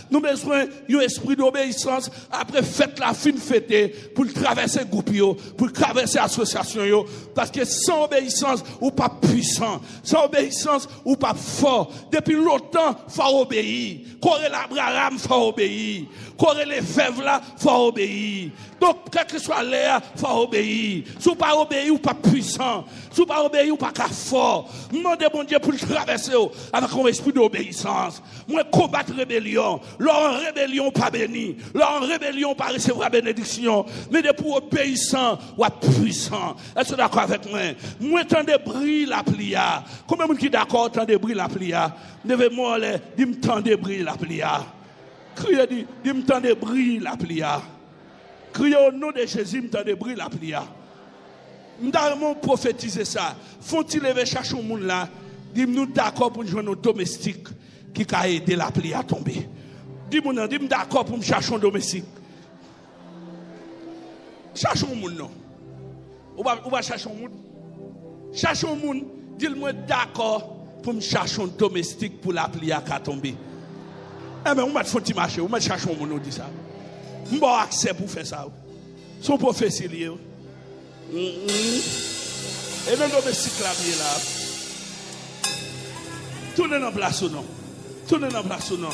Nous besoin d'un esprit d'obéissance après fête la fin fêtée pour traverser le groupe, pour traverser l'association. Parce que sans obéissance, ou pas puissant. Sans obéissance, ou pas fort. Depuis longtemps, il faut obéir. Corée l'Abraham, il faut obéir. Corée les veuves là, il faut obéir. Donc, quel que soit l'air, il faut obéir. Si vous pas obéir, ou pas puissant. Si vous pas obéir, ou pas fort. Demandez mon Dieu pour le traverser avec un esprit d'obéissance. Moi, combattre rébellion. Leur rébellion pas béni. Leur rébellion pas recevoir bénédiction. Mais de pour obéissant ou puissant. Est-ce que d'accord avec moi? Moi, tant de bruit la plia. Combien de gens qui d'accord, tant de bruit la plia? Devez-moi aller, dis-moi tant de bruit la plia. Criez, dis-moi tant de bruit la plia. Criez au nom de Jésus, m'tend de brille la plia. M'damon prophétiser ça. Font-ils lever chercher au monde là? Dis-nous d'accord pour nous joindre nos domestiques qui a aidé la plia à tomber. Dis-moi d'accord pour me chercher un domestique. Cherche un monde non. Ou va chercher un monde. Cherche un monde. Dis-moi d'accord pour me chercher un domestique pour la plia à tomber. Eh bien, on m'a fait marcher, on m'a cherché mon nom dit ça. On m'a accès pour faire ça. Son prophétie lié. Et dans le domestique là, tournez dans place ou non? Tournez dans place ou non?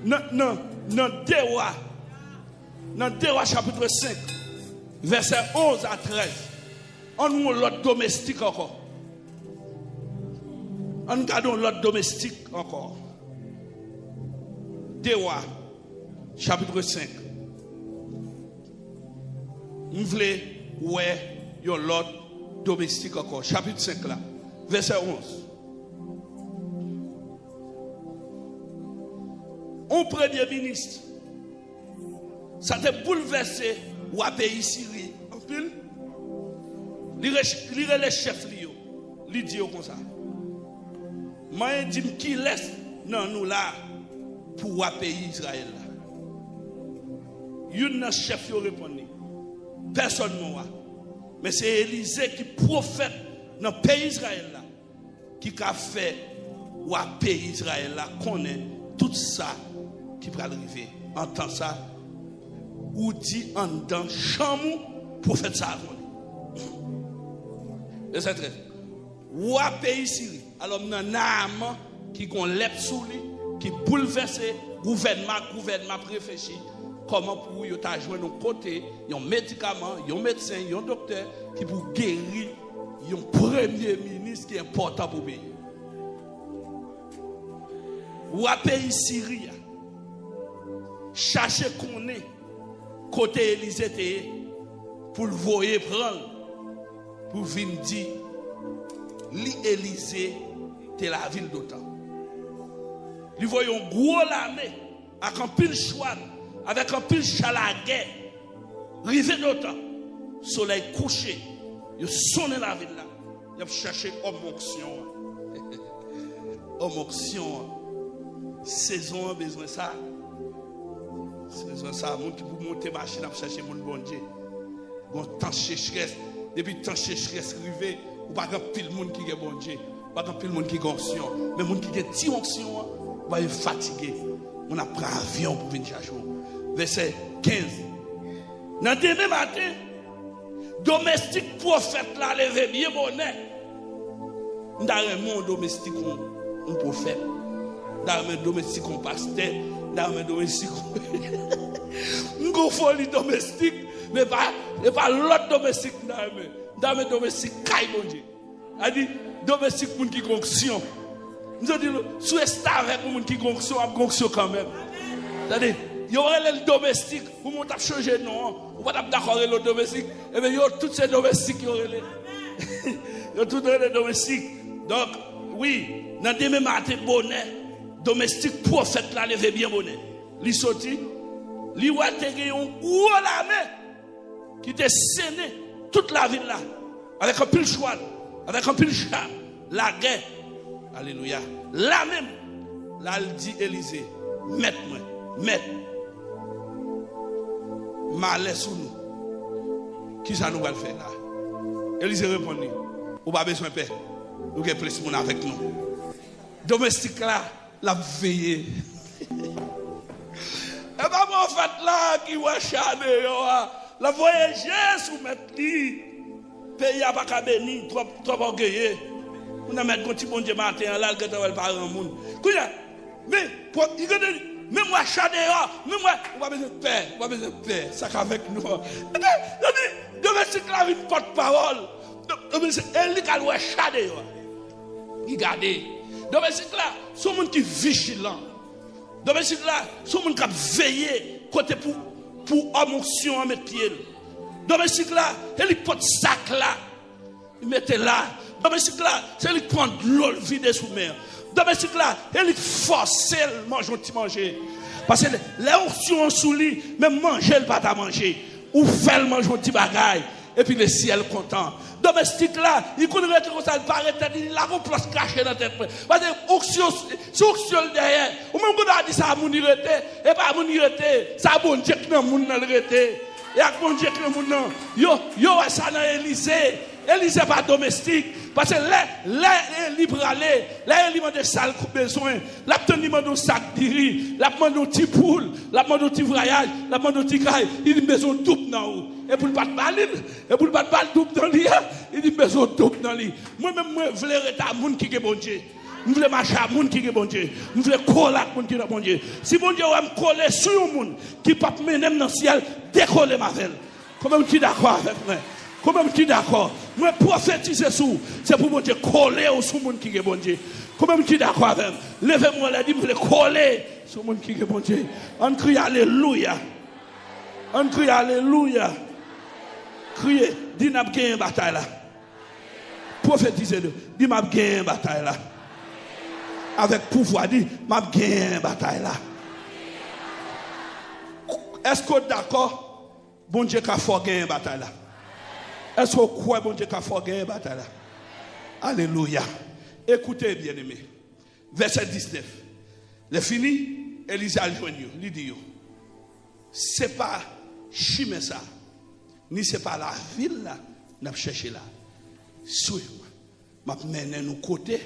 Non, dans Dewa chapitre 5, verset 11 à 13, on a l'autre domestique encore. On garde l'autre domestique encore. Dewa chapitre 5. Nous voulons ouais, l'autre domestique encore. Chapitre 5 là, verset 11. Un premier ministre, ça t'a bouleversé ou à pays Syrie. En pile, lire les chefs, il dit comme ça. Moi, je dis qui laisse non nous là pour le pays Israël. Il y a un chef qui répond. Personne ne voit. Mais c'est Élisée qui prophète dans le pays Israël là, qui a fait ou à pays Israël là connaît tout ça qui va arriver. Entend ça ou dit en dans chambre prophète ça. Et c'est très. Ou à pays Syrie. Alors nous avons un âme qui a lève sous lui, qui bouleverse gouvernement réfléchit. Comment pour vous jouer nos côtés, un médicament, un médecin, un docteur qui pour guérir un premier ministre qui est important pour le pays. Ou à pays Syrie, chercher qu'on est côté Élysée pour le voyer prendre, pour venir dire, l'Élysée, c'est la ville d'Otan. Nous voyons un gros l'armée avec un pile choix. Avec un pile chalaguet, rivé d'autant, soleil couché, il sonne la ville là. Il a cherché homme auction. Homme auction. Saison a besoin de ça. Saison ça, monde qui pour monter machine à chercher mon bon Dieu. Bon temps sécheresse, depuis temps sécheresse rivé, ou pas grand pile monde qui est bon Dieu, pas grand pile monde qui est onction, mais monde qui est petit onction, va être fatigué. On a pris un avion pour venir chercher. Verset 15. Dans demain matin, domestique prophète là, levé bien bonnet. Dans un monde domestique, un prophète. Dans un domestique, un pasteur. Dans un domestique, un folie domestique. Mais pas l'autre domestique. Dans un domestique, caille bon Dieu. A dit, domestique, moun qui conction. Nous avons dit, sous estar avec moun qui conction, a conction quand même. C'est-à-dire, il y aurait le domestique, vous m'avez changé non, vous n'êtes pas d'accord avec le domestique, et bien il y a tous ces domestiques qui auraient les. Il y a tous les domestiques. Donc, oui, dans demain matin, bonnet, domestique prophète là, levé bien bonnet. Il sorti, il a été un gros l'armée qui était séné toute la ville là, avec un pile cheval, avec un pile chat, la guerre. Alléluia. Là même, là, il dit Élisée, maître-moi, maître. Malais sous nous. Qui ça nous va le faire là? Élisée répond, ou pas besoin de paix. Nous avons plus de monde avec nous. Domestique là, la veillée. Et pas mon fait là qui va chaner, la voyager sous mettre li. Pays a pas qu'à bénir, trop orgueilleux. On a mis un petit bon Dieu matin là, le gars va parler au monde. Mais, il même moi, chadéa, même moi, on va besoin de paix, on va besoin de paix, ça qu'avec nous. Domestique là, une porte-parole. Domestique, elle dit qu'elle va chadéa. Regardez. Domestique là, c'est un monde qui est vigilant. Domestique là, c'est un monde qui a veillé côté pour amotion à mettre pied. Domestique là, elle porte sac là, il mettait là. Domestique là, c'est lui qui prend de l'eau vide sous mer. Domestique là, elle force le manger. Parce que les options sous lui, même manger, elle pas à manger. Ou faire le manger un petit bagaille. Et puis le ciel content. Domestique là, il connaît comme ça, il paraît, il a une place cachée dans la tête. Parce que c'est option derrière. Ou même quand on dit ça à mon irrité, et pas à mon irrité, ça a bon Dieu qui n'a mon irrité. Et à bon Dieu qui n'a mon yo, ça dans Élysée. Élisée pas domestique. Parce que les libres aller, les livres de salle besoin, la demande de sac de riz, la demande de petit poule, la demande de petit voyage, la demande de petit caille, il a besoin de double dans l'eau. Et pour le pas de balle, et pour le pas de balle double dans l'eau, il a besoin de double dans l'eau. Moi-même, je veux rester à moun qui est bon Dieu. Je veux marcher à moun qui est bon Dieu. Je veux coller à moun qui est bon Dieu. Si bon Dieu va me coller sur un moun qui ne peut pas mener dans le ciel, décoller ma velle. Comment tu es d'accord avec moi? Comment tu es d'accord? Moi, prophétiser sous, c'est pour mon Dieu coller sur le monde qui est bon Dieu. Comment tu es d'accord avec moi? Levez-moi là, dis-moi coller sur le monde qui est bon Dieu. On crie Alléluia. On crie Alléluia. Criez, dis n'a pas une bataille là. Prophétisez-le, dis m'a gagné une bataille là. Avec pouvoir, dis m'a gagné une bataille là. Est-ce que vous êtes d'accord? Bon Dieu qui a fait gagner une bataille là. Est-ce que vous croyez bon Dieu qui a fait gagner une bataille là? Alléluia. Écoutez bien aimé. Verset 19. Le fini, Élisée a joigné. Il dit, c'est pas chimé ça, ni c'est pas la ville là, n'a cherché là. Suivez-moi. M'a mené nous côté,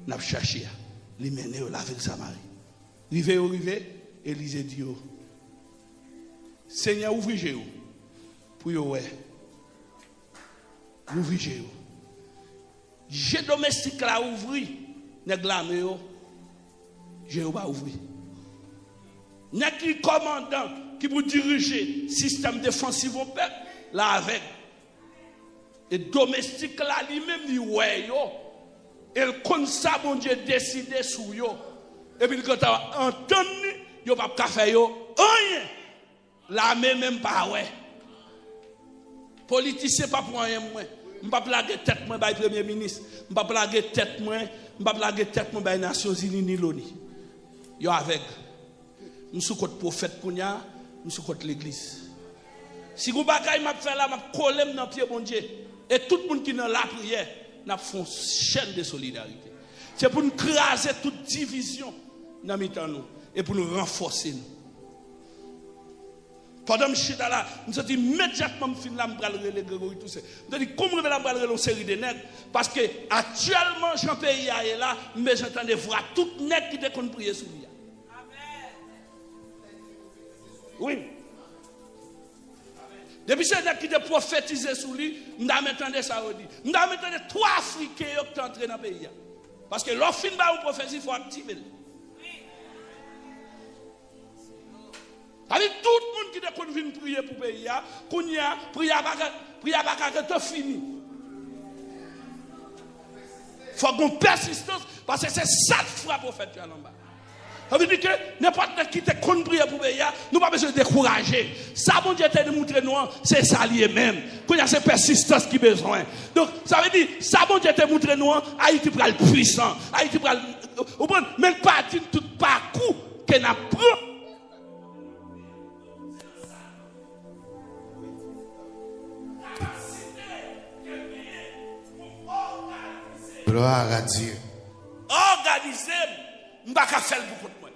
n'a cherché. Li mené la ville Samarie. Rivé, Élisée dit, Seigneur, ouvrez les yeux. Pour vous, ouvrez les yeux. J'ai domestique là ouvri, nèg la me j'ai pas ouvri. Nèg qui commandant qui pour diriger système défensif au peuple là avec. Et domestique là lui-même dit ouais yo. Et comme ça bon Dieu décider sur yo. Et puis quand on entend yo pas faire yo rien. La même pas ouais. Politicien pas pour rien moi. Je ne vais pas plaguer tête moi par le Premier ministre. Je ne vais pas plaguer tête moi. Je ne vais pas plaguer tête moi par les Nations Unies ni l'ONU. Yo avec. Je suis contre le prophète Kounia. Je suis contre l'église. Si vous bagaille m'a fait là, m'a collé dans pied bon Dieu. Et tout le monde qui est dans la prière, n'a fait une chaîne de solidarité. C'est pour nous craser toute division dans nous et pour nous renforcer nous. Pendant que je suis là, je me suis dit immédiatement, je suis là, je vais aller Grégory tout ça. Je me suis dit, comment je vais aller une série de nègres? Parce que actuellement, Jean-Pays est là, mais j'entends voir tout nègres qui te prier sur lui. Oui. Depuis ces nègres qui te prophétisé sur lui, je m'entendais ça aussi. Je m'entendais 3 Africains qui sont entrés dans le pays. Parce que l'offre de la prophétie, il faut activer. Avec tout le monde qui est convenu prier pour le pays, qu'on y a prière pas fini. Il faut qu'on persistance parce que c'est ça qui frappe au fait en bas. Ça veut dire que n'importe qui est convenu prier pour le pays, nous n'avons pas besoin de décourager. Ça, bon Dieu, t'a montré nous, c'est ça lié même. Qu'on y a cette persistance qui a besoin. Donc, ça veut dire, ça, bon Dieu, t'a montré nous, Haïti pour le puissant. Haïti pour le. Même pas tout parcours qu'on a pris. Gloire à Dieu. Organisez, je ne vais pas faire pour moi.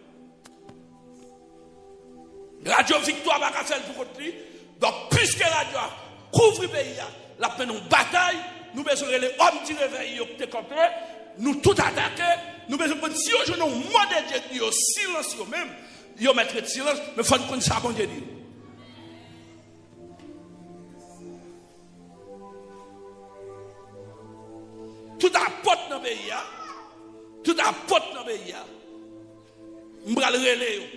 Radio Victoire va faire pour lui. Donc, puisque Radio couvre le pays, la peine en bataille, nous besoin les hommes qui réveillent, qui campé, nous tout attaquer, nous besoin de si on a un mot de Dieu, silence même, ils mettre de silence, mais il faut qu'on sache bon Dieu dit. Tout apporte dans le pays, tout apporte dans le pays. Je vais le relayer.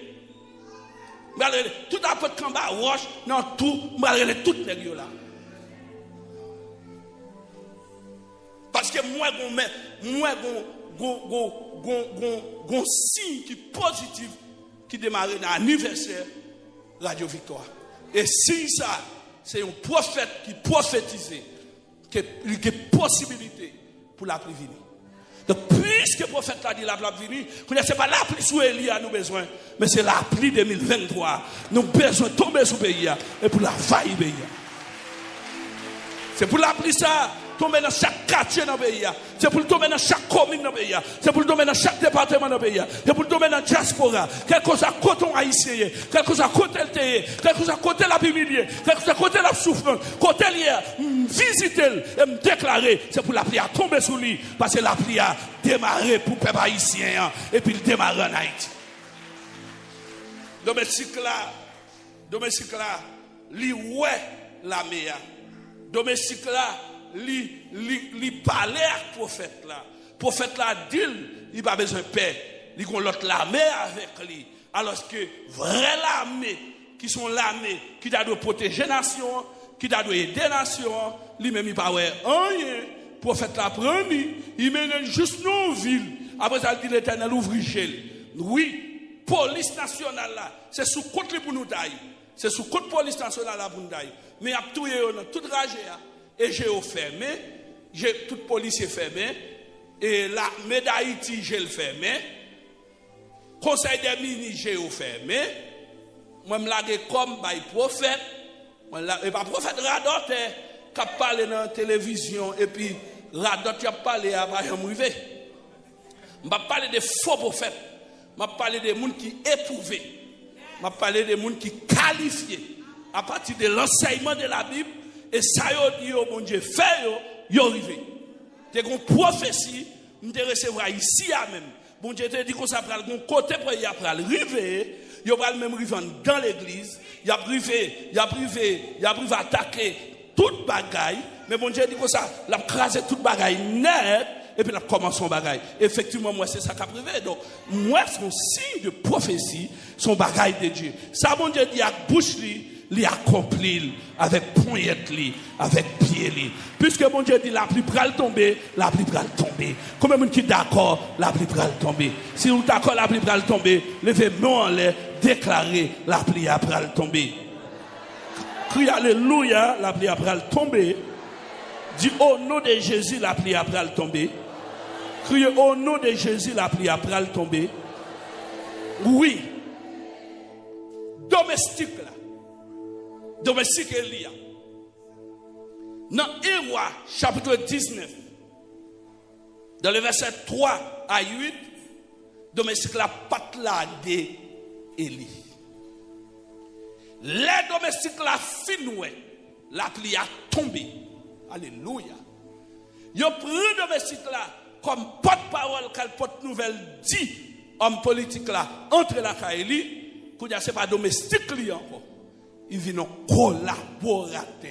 Tout apporte quand bas roche, non tout, je vais le relayer tout les gens là. Parce que moi, un signe qui est positif qui démarre dans l'anniversaire Radio Victoire. Et si ça, c'est un prophète qui prophétise, qui a possibilité pour la pluie venir. Donc, puisque le prophète a dit la pluie venir, ce n'est pas la pluie sous Elia nous besoin, mais c'est la pluie 2023. Nous avons besoin de tomber sur le pays et pour la faille pays. C'est pour la pluie ça tomber dans chaque quartier dans le pays. C'est pour tomber dans chaque commune dans le pays. C'est pour tomber dans chaque département dans le pays. C'est pour tomber dans la diaspora. Quel que soit côté haïtien, quel que soit côté le pays, quel que soit côté la Bible, quel que soit côté la souffrance, côté l'hier, visiter et me déclarer, c'est pour la prière tomber sur lui. Parce que la prière démarrer pour le peuple haïtien et puis il démarre en Haïti. Domestique là, li ouais la meilleure. Domestique là, li parler à prophète là. Prophète là dit, il pas besoin de paix. Il a l'autre l'armée avec lui. Alors que vraie l'armée, qui sont l'armée, qui doit protéger la nation, qui doit aider la nation, lui-même il pas ouais rien. Prophète là prend il mène juste nos villes. Après ça il dit l'Éternel ouvre oui. Police nationale là, c'est sous compte pour nous tailler. C'est sous compte police nationale là pour nous tailler. Mais à tout toute rage et j'ai fermé, toute police est fermée et la d'Haïti j'ai le fermé. Conseil des ministres j'ai fermé. Moi me laguer comme by prophète. Et pas prophète radote qui parle dans la télévision et puis radote qui parle après m'rivé. On va parler de faux prophètes. Je vais parler des gens qui éprouvés. Je vais parler des gens qui qualifiés à partir de l'enseignement de la Bible. Et ça, dit, mon Dieu, fait, yo arrivé. C'est une prophétie, nous devons recevoir ici à même. Bon Dieu te dit qu'on s'appelle mon côté pour y après arriver. Il va même arriver dans l'église. Il a privé attaquer toute bagaille. Mais bon Dieu dit qu'on ça, l'a crasé toute bagaille net. Et puis, on commence son bagaille. Effectivement, moi, c'est ça qui a privé. Donc, moi, son signe de prophétie, son bagaille de Dieu. Ça, mon Dieu dit à bouche, il accomplit avec poignette, avec pied. Puisque mon Dieu dit la pluie pral tomber, la pluie pral tomber. Combien de gens qui d'accord, la pluie pral tomber. Si vous d'accord, la pluie pral tomber, levez-moi en l'air, déclarez, la pluie pral tomber. Crie alléluia, la pluie pral tomber. Dis au nom de Jésus, la pluie pral tomber. Criez au nom de Jésus, la pluie après le tomber. Oui. Domestique là. Domestique Elia. Dans Héroï, chapitre 19, dans le verset 3 à 8, domestique la patla de Élie. Les domestiques la finoué, la pluie a tombé. Alléluia. Yo pris domestique là comme porte-parole, quelle porte-nouvelle dit homme politique là entre la Kaili, pour dire c'est pas domestique li encore. Il vient collaborateur,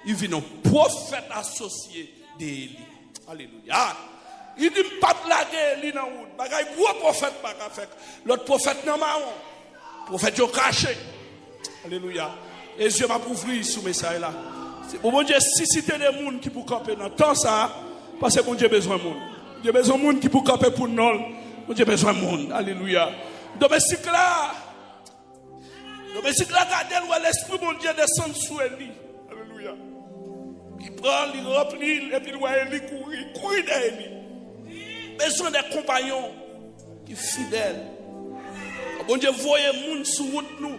il vient prophète associé d'Élie. Alléluia. Il dit pas blaguer Élie dans route, bagay gros prophète pas fait. L'autre prophète non marron. Prophète yo caché. Alléluia. Et Dieu m'a ouvrir sous message là. C'est pour mon Dieu susciter des gens qui pour camper dans temps ça parce que mon Dieu besoin de monde. Dieu besoin de monde qui pour camper pour nous. Mon Dieu besoin de monde. Alléluia. Domestique là garder l'esprit mon Dieu descend sur lui. Alléluia. Il prend, il remplit et puis il voit Élie courir derrière lui. Besoin des compagnons qui fidèles. Mon Dieu voyez monde sur route nous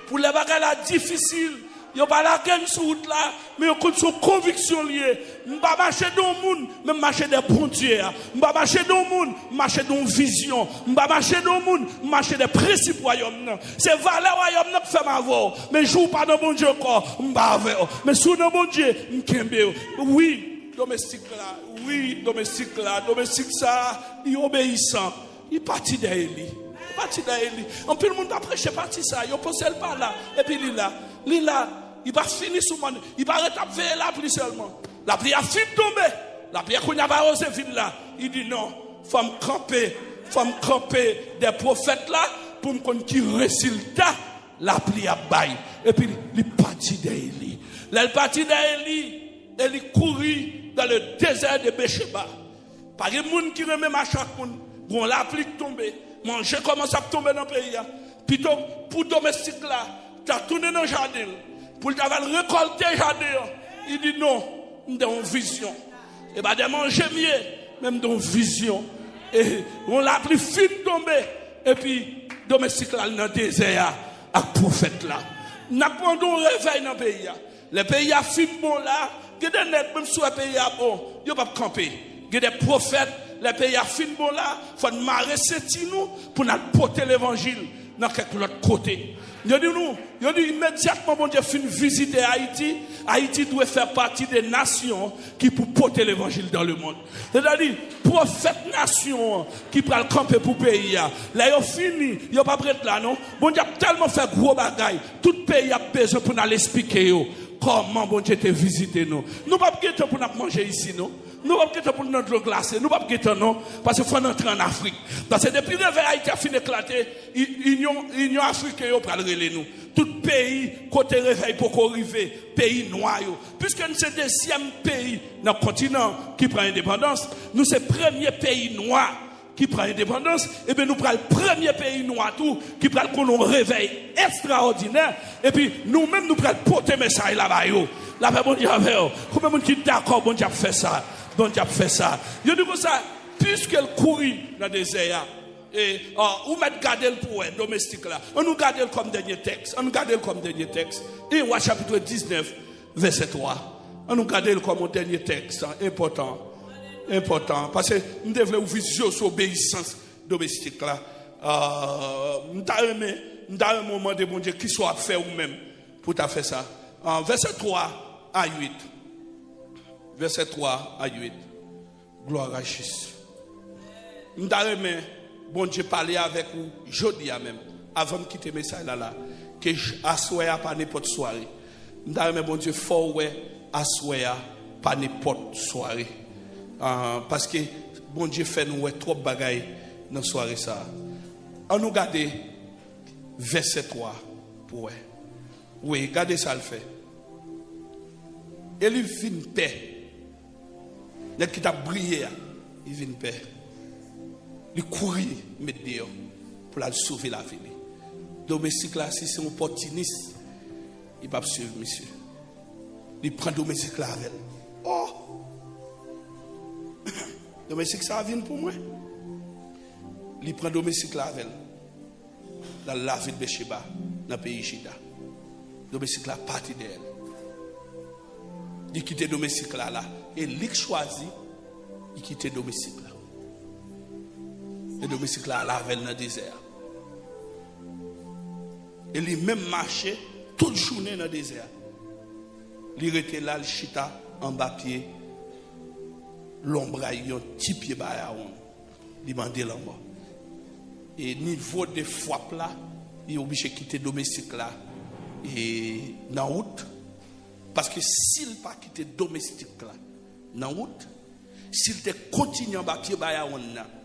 pour les bagages là difficiles. Il n'y a pas la gagne sur route là, mais il y a une conviction liée. Je ne vais pas marcher dans le monde, mais je marcher des bons dieux. Je ne vais pas marcher dans le monde, je marcher dans une vision. Je ne vais pas marcher dans le monde, je marcher des principes royaume. C'est valeur royaume qui fait ma voix. Mais je ne joue pas dans le bon Dieu encore, je ne vais pas avec. Mais sur le bon Dieu, je ne oui, domestique là, domestique ça, il est obéissant. Il est parti d'Élie. En plus, le monde a prêché parti ça. Il ne pense pas là. Et puis, il est là. Il va finir sous mon. Il va arrêter de veiller la pluie seulement. La pluie a fini de tomber. La pluie qu'on n'a pas osé venir là. Il dit non, il faut me camper des prophètes là pour me connaître qui résultat la pluie a bail. Et puis il est parti d'Élie. Là, il est parti d'Élie. Il courit dans le désert de Bécheba. Par les gens qui remettent à chaque monde. Bon, la pluie tombe. Manger commence à tomber dans le pays. Plutôt pour domestique là, tu as tourné dans le jardin. Pour récolter le jardin. Il dit non, dans une vision. Et bien de manger mieux, même dans une vision. Et on l'a plus fin tomber. Et puis, domestique là, dans le désert, avec prophète là. Nous avons un réveil dans le pays. Les pays à fin bon là, il y a des nègres, même si le pays à bon, ils ne peuvent pas camper. Il y a des prophètes, les pays à fin bon là, il faut nous marrer nous pour nous porter l'évangile dans quelque autre côté. Il dit immédiatement, bon Dieu, fin visiter Haïti. Haïti doit faire partie des nations qui pour porter l'évangile dans le monde. C'est-à-dire, prophète nation qui prend le camper pour le pays. Là, ils ont fini, ils n'ont pas prêt là, non? Bon Dieu a tellement fait gros bagaille. Tout le pays a besoin pour nous l'expliquer. Comment bon Dieu te visiter nous. Nous pas de temps pour nous manger ici, non? Nous pas de temps pour notre glacé. Nous pas de temps, non? Parce qu'il faut entrer en Afrique. Parce que depuis que Haïti a fini d'éclater, l'Union africaine a relé nous. Tout pays, côté réveil pour arriver, pays noir. Puisque nous sommes le deuxième pays dans le continent qui prend indépendance, nous sommes le premier pays noir qui prend indépendance, et bien nous prenons le premier pays noir tout, qui prend un réveil extraordinaire, et puis nous-mêmes nous prenons porter message là-bas. Là, bon Dieu, combien de gens qui sont d'accord, bon Dieu fait ça, bon Dieu fait ça. Je dis comme ça, puisque le courir dans le désert, et ou mettre garder le pour domestique là, on nous garde comme dernier texte, et au chapitre 19, verset 3, on nous garde comme dernier texte, important, parce que nous devons une vision sur l'obéissance domestique là. Nous avons un moment de bon Dieu qui soit fait ou même pour faire ça. Verset 3 à 8. Verset 3 à 8. Gloire à Jésus. Nous avons bon Dieu parler avec vous jeudi même, avant de quitter le message là, que assoya pas n'importe soirée. Nous avons bon Dieu fort ouais, assoya pas n'importe soirée. Parce que bon Dieu fait nous trop de bagailles dans la soirée ça. On nous garde verset 3 pour oui, regardez ça le fait. Et il vient paix. Dès qu'il a brillé, il vient paix. Il courir mettre dehors pour la sauver la vie. Domestique là, si c'est un opportuniste, il va suivre monsieur. Il prend domestique là avec. Oh! Domestique ça vient pour moi. Il prend domestique là avec. Dans la ville de Sheba, dans le pays Chida. Domestique là parti d'elle. Il quitte domestique là. Et il choisit, il quitte domestique là. Et domestique là, la veille dans le désert. Et il même marché toute journée dans le désert. Il était là, le chita en bas pied. L'ombre a eu un petit pied bas. Il m'a dit l'ombre. Et niveau de foi là, il est obligé de quitter domestique là. Et dans route. Parce que s'il n'a pas quitté domestique là, dans route, s'il te continue en bas pied bas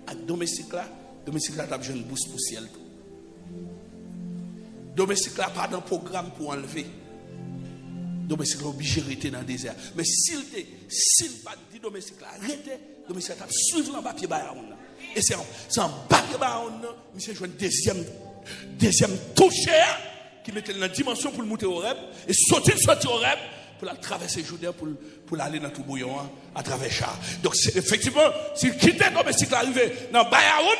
avec domestique là tu as besoin de boost pour ciel. Domestique là pas d'un programme pour enlever. Domestique là obligé de rester dans le désert. Mais s'il pas dit domestique là, arrêtez, domestique là suivre en papier bas. Et c'est en papier bas, monsieur joue une deuxième touche qui mettait dans la dimension pour le monter au rêve et sortir au rêve pour la traverser Jourdain pour aller dans tout bouillon à travers char. Donc effectivement, s'il quittait domestique là arrivé dans Bayaoun,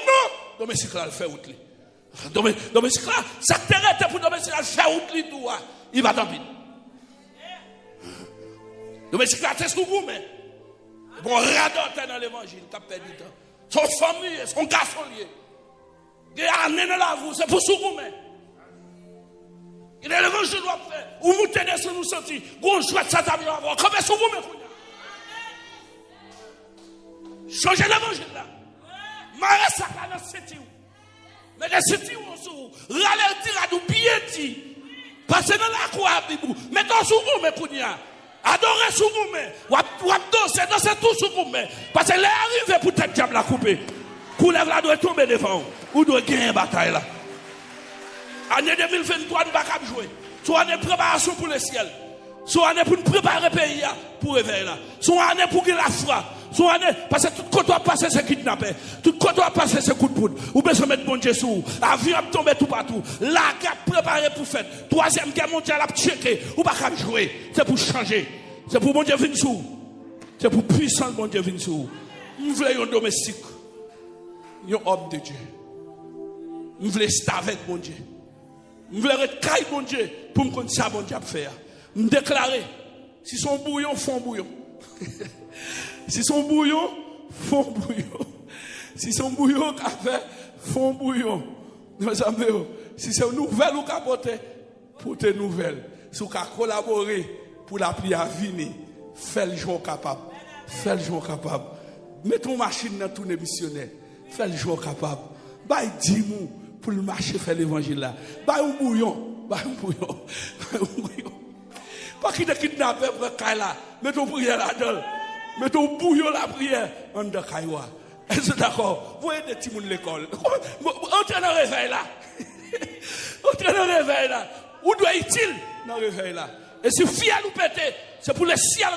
domestique là le fait outre. Domestique là, ça t'arrête pour domestique là faire outre tout, il va tant pis. Domestique là c'est ce que vous mais bon radote dans l'évangile, t'as perdu du temps. Son famille, son garçon lié. Il a amené dans la vous, c'est pour ce que vous mais. Il est l'évangile doit faire. Ou nous tenez sur nous sentir. Bon, je vais ça t'avoir avoir. Comme est-ce que vous me connaissez? Changez l'évangile là. Marre ça dans le city. Mais les city où on sous. Ralentir à nous bien dit. Passez dans la croix, bibou. Mettons sur vous, mes cougnards. Adorez sur vous, mais. Ou danser tout sur vous, mais. Parce que les arrivés pour tête diable la couper. Coulève là doit tomber devant. Ou doit gagner une bataille là. Année 2023, nous ne pouvons pas jouer. Soit année de préparation pour le ciel. Soit année pour nous préparer le pays pour réveiller là. Soit année pour gagner la foi. Soit année, parce que tout côté doit passer ce kidnappé. Tout côté doit passer ce coup de poudre. Ou besoin de mettre bon Dieu sous. L'avion a tombé tout partout. La guerre préparée pour faire. Troisième guerre mondiale a checké. Ou pas jouer. C'est pour changer. C'est pour bon Dieu venir sous. C'est pour puissant bon Dieu venir sous. Nous voulons un domestique. Un homme de Dieu. Nous voulons estar avec bon Dieu. Je veux recailler mon Dieu pour me connaître ça, mon Dieu, à faire. Je déclarer Si son bouillon, font bouillon. Si son bouillon, font bouillon. Si son bouillon, café, font bouillon. Nos amis, si c'est une nouvelle ou capote, pour tes nouvelles. Si vous collaborer pour la prière à venir, fais le jour capable. Fais le jour capable. Mets ton machine dans tous les missionnaires. Fais le jour capable. Baille 10 mou pour le marché faire l'évangile là. Baille un bouillon. Baille un bouillon. Baille un bouillon. Pas qu'il te kidnappe pour Kaila. Mets ton prière là-dedans. Mets ton bouillon la prière en de Kaïwa. Est-ce que d'accord? Vous voyez des petits mouns de l'école. Entrez dans le réveil là. Entrez dans le réveil là. Où doit il dans le réveil là? Et si fiel ou pété, c'est pour le ciel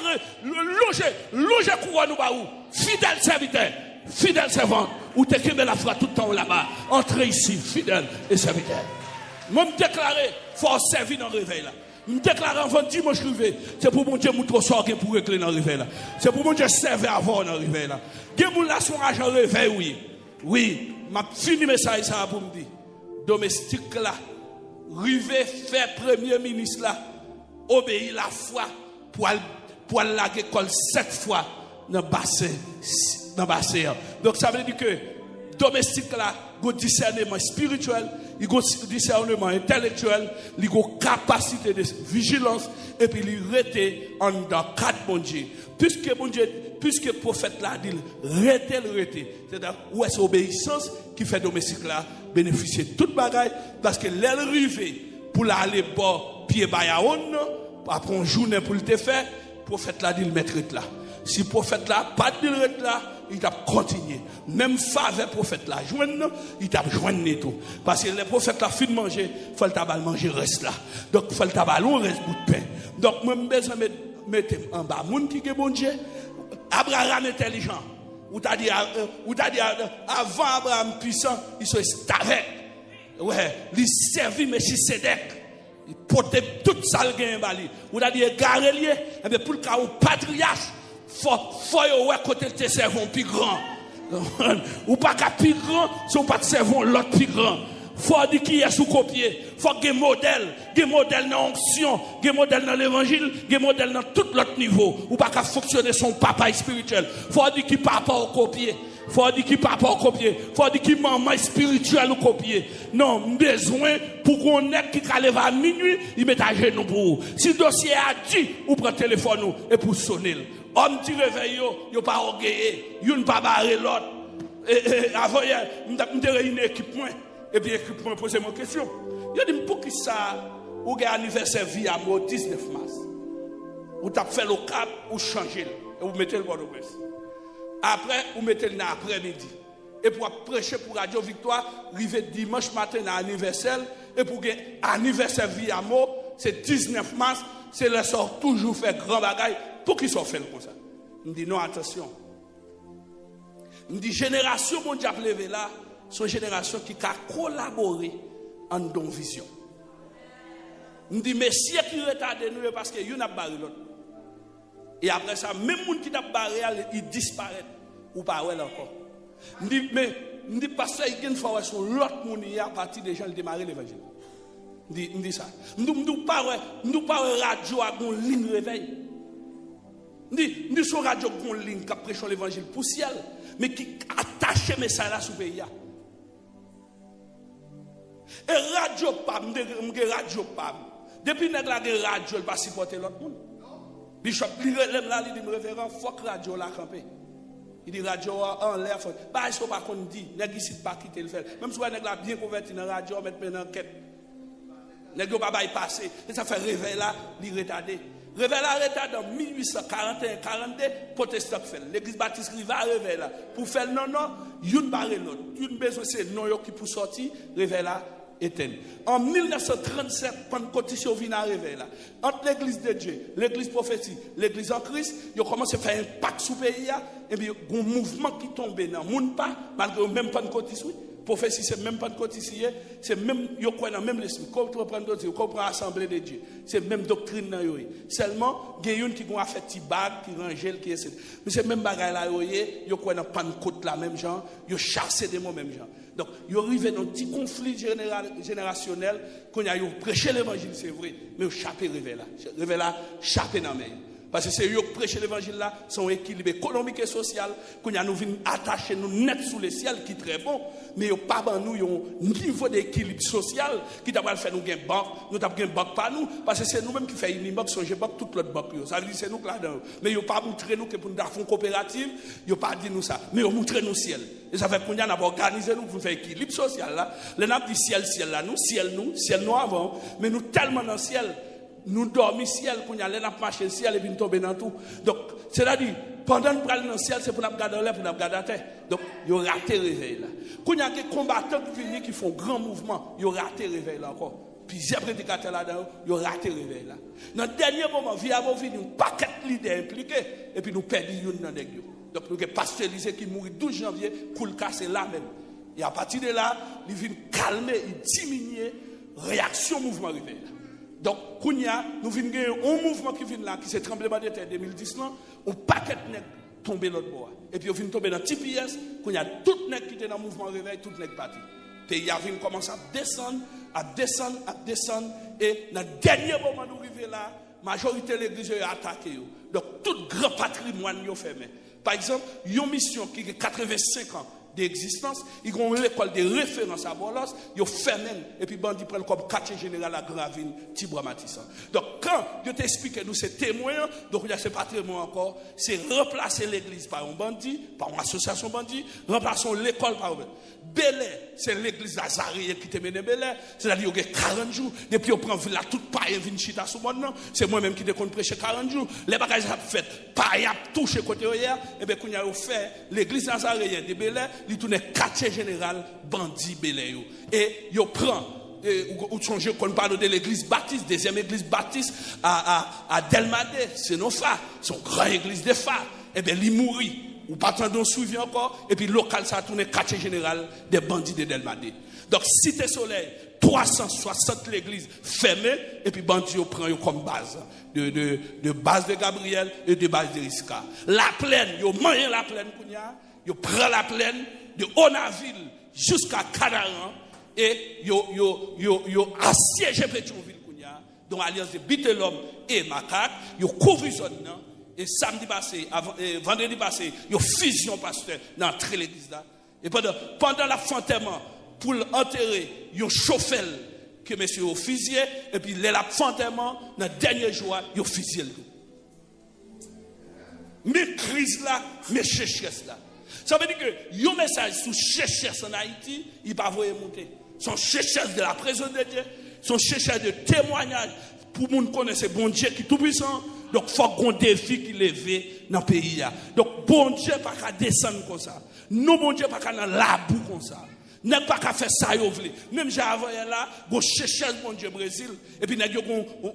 loger couronne ou baou. Fidèle serviteur, fidèle servante. Ou t'es qui met la foi tout le temps là-bas. Entrez ici, fidèle et serviteur. Moi me déclarer, faut servir dans le réveil là. Me déclarer avant dimanche rivé, c'est pour mon Dieu montrer sort pour régler dans le réveil là. C'est pour mon Dieu servir avant dans le réveil là. Gen là son argent réveil oui. Oui, m'a fini message ça pour me dire. Domestique là, rivé faire premier ministre là, obéir la foi pour la école 7 fois dans bassin. Donc ça veut dire que domestique là, il y a discernement spirituel, il y a discernement intellectuel, il y a capacité de vigilance et puis il rete en dans 4 bon Dieu. Puisque le prophète l'a dit, rete. C'est-à-dire, où est-ce l'obéissance qui fait domestique là bénéficier de toute bagaille parce que l'arrivée pour aller bord pied bayaon après une journée pour le faire, le prophète l'a dit le mettre là. Si le prophète là pas de là, il t'a continué. Même faveur prophète là joindre, il t'a joindre tout parce que les prophètes là fin de manger, faut le tabac manger reste là. Donc faut le tabac on reste bout de pain. Donc moi besoin mettre en bas moun qui est bon Dieu. Abraham intelligent. Ou t'as dit avant Abraham puissant, il se stavait. Ouais, il servit Melchisedec. Il portait toute ça le gain bali. Ou t'as dit garelier, et bien pour le cas où patriarche, faut ouais côté te servons plus grand. Ou pas qu'à plus grand, si on pas te servons l'autre plus grand. Faut dire qui est sous copier. Faut que modèle dans l'onction, modèle dans l'évangile, modèle dans tout l'autre niveau. Ou pas qu'à fonctionner son papa spirituel. Faut dire qui papa au copier. Faut dire qui papa au copier. Faut dire qui maman spirituelle au copier. Non, besoin pour qu'on ait qui lève à minuit, il met à genoux pour vous. Si le dossier a dit, ou prend le téléphone et pour sonner. Homme qui réveille, yo pas orgueillé, yon pas barrer l'autre. Avant hier, m'te une équipement. Et puis, équipement, poser mon question. Je dis, pour qui ça, ou avez anniversaire vie à moi 19 mars? Ou t'as fait le cap, ou changé, et vous mettez le Port-au-Prince. Après, vous mettez le après-midi. Et pour prêcher pour Radio Victoire, arriver dimanche matin à l'anniversaire, et pour gagner anniversaire vie à moi, c'est 19 mars, c'est le sort toujours fait grand bagaille. Pour qui ça fait comme ça? Je dis, non, attention. Je dis, génération, mon diable levé là, c'est une génération qui a collaboré en don vision. On dit, mais si qui retarde nous parce que vous n'avez pas l'autre. Et après ça, même les gens qui n'ont pas barré, ils disparaissent. Ou pas encore. On dit, mais, on dit, parce qu'il y a une fois sur l'autre monde à partir des gens qui démarrer l'évangile. On dit ça. On dit, pas radio à une ligne réveil. On dit, sur radio à une ligne qui prêche l'évangile pour ciel, mais qui attache mes message là sous le pays. Et radio pam, radio pam. Depuis que la radio, elle va supporter l'autre monde. Bishop, il dit, révérend, faut que radio la camper. Il dit, radio en l'air, bah, il ne faut pas qu'on dit, nèg ici pas quitter le faire. Même si on a bien converti dans la radio, mettre maintenant en quête. Nèg pas passer. Et ça fait réveil là, il retardé. Réveil là, retardé en 1841-42, protestant fait. L'église baptiste riva réveil là. Pour faire non, une barre l'autre. Une besoin, c'est non qui pour sortir, réveil là. En 1937, Pentecôtiste vient à réveiller là. Entre l'église de Dieu, l'église prophétique, l'église en Christ, ils ont commencé à faire un pacte sous le pays. Et puis, il y a un mouvement qui tombe dans le monde, malgré même Pentecôtiste. Prophétie, c'est même Pentecôtiste, c'est même, ils ont même l'esprit. Comme tu reprends d'autres, comme tu l'Assemblée de Dieu. C'est même doctrine dans eux. Seulement, il y a une qui a fait petit bague, qui range, qui est. Mais c'est même bagaille là, ils ont dans Pentecôte la même genre, ils ont chassé des mots même genre. Donc, ils arrivent dans un petit conflit générationnel, quand ils ont prêché l'évangile, c'est vrai, mais ils ont chapé révélé là. Révélé là, chapé dans le Parce que c'est eux qui prêchent l'évangile là, son équilibre économique et social, qu'on a nous venons attacher nous net sous le ciel qui est très bon, mais yo pas ban nous un niveau d'équilibre social qui doit faire nous gain banque, nous t'a gain banque pas nous parce que c'est nous mêmes qui fait une banque, songe banque toute l'autre banque yo. Ça veut dire c'est nous là dedans. Mais yo pas montrer nous que pour nous faire une coopérative, yo pas dit nous ça, mais yo montrer nous ciel. Et ça fait qu'on a organisé nous pour faire équilibre social là. Les n'a dit ciel là nous, ciel nous avant, mais nous tellement dans le ciel. Nous dormons ciel, qu'on y a l'air marcher ciel et puis nous tomber dans tout. Donc, c'est-à-dire, pendant que nous parlons dans le ciel, c'est pour nous garder l'air, pour nous garder la terre. Donc, il y aura raté réveil là. Quand il y a des combattants qui viennent, qui font grand mouvement, il y aura raté réveil là encore. Plusieurs prédicateurs là-dedans, il y aura raté réveil là. Dans le dernier moment, il y a un paquet de leaders impliqués, et puis nous perdons une dans les gueux. Donc, nous avons pasteur qui mourit 12 janvier, pour le casser là même. Et à partir de là, il vient calmer, il diminue, réaction mouvement réveil là. Donc, nous venons un mouvement qui vient là, qui c'est tremblement de terre 2010, un paquet de nègres tombés l'autre bord. Et puis, on vient tomber dans TPS, qu'il y a tout nègres qui étaient dans le mouvement réveil, tout nègres partis. Le pays a commencé à descendre, et dans le dernier moment où nous arrivons là, la majorité de l'église a attaqué. Donc, tout grand patrimoine est fermé. Par exemple, il y a une mission qui a 85 ans d'existence, ils ont une école de référence à Bolos, ils ont fermé, et puis bandits prennent comme quartier général à Gravine, Tibra Matissan. Donc quand je t'explique nous ces témoins, donc il y a ce patrimoine encore, c'est remplacer l'église par un bandit, par une association bandit, remplaçons l'école par un Bel-Air, c'est l'église Nazaré qui te mène Bel-Air, c'est-à-dire qu'il y a 40 jours, depuis on prend la toute paille vient chita sous monde, c'est moi-même qui te compte prêcher 40 jours, les bagages a fait, paille a touché côté hier, et bien qu'on a fait l'église Nazaré de Bel-Air, il tourne quartier général bandit Bel-Air. Et il prend, ou songez qu'on parle de l'église baptiste, deuxième église baptiste à Delmadé, c'est nos phares, son grand église de phares, et bien il mourit. Ou pas tant d'on suivi encore, et puis local ça a tourné quartier général des bandits de Delmadé. Donc Cité Soleil, 360 l'église fermée, et puis bandits prend comme base, de base de Gabriel et de base de Risca. La plaine, ils mangent la plaine, ils prennent la plaine de Onaville jusqu'à Canaran, et ils assiègent Pétionville, dont alliance de Bitelhomme et Macaque, ils couvrent zone. Et samedi passé, vendredi passé, il y a fusion pasteur dans l'église là. Et pendant l'enterrement, pour l'enterrer, il y a chauffeur que monsieur a fusillé, et puis l'enterrement, dans le dernier jour, il a fusillé le tout. Mais crise là, mais cherchesse là. Ça veut dire que il y a un message sur cherchesse en Haïti, il ne va pas monter. Son cherchesse de la présence de Dieu, son cherchesse de témoignage, pour que nous connaissions bon Dieu qui est tout puissant. Donc, il faut qu'on défi qui lève dans le pays. Donc, bon Dieu pas qu'à descendre comme ça. Nous, bon Dieu pas qu'à dans la boue comme ça. N'est pas qu'à faire ça, vous voulez. Même j'ai envoyé là, vous cherchez bon Dieu Brésil, et puis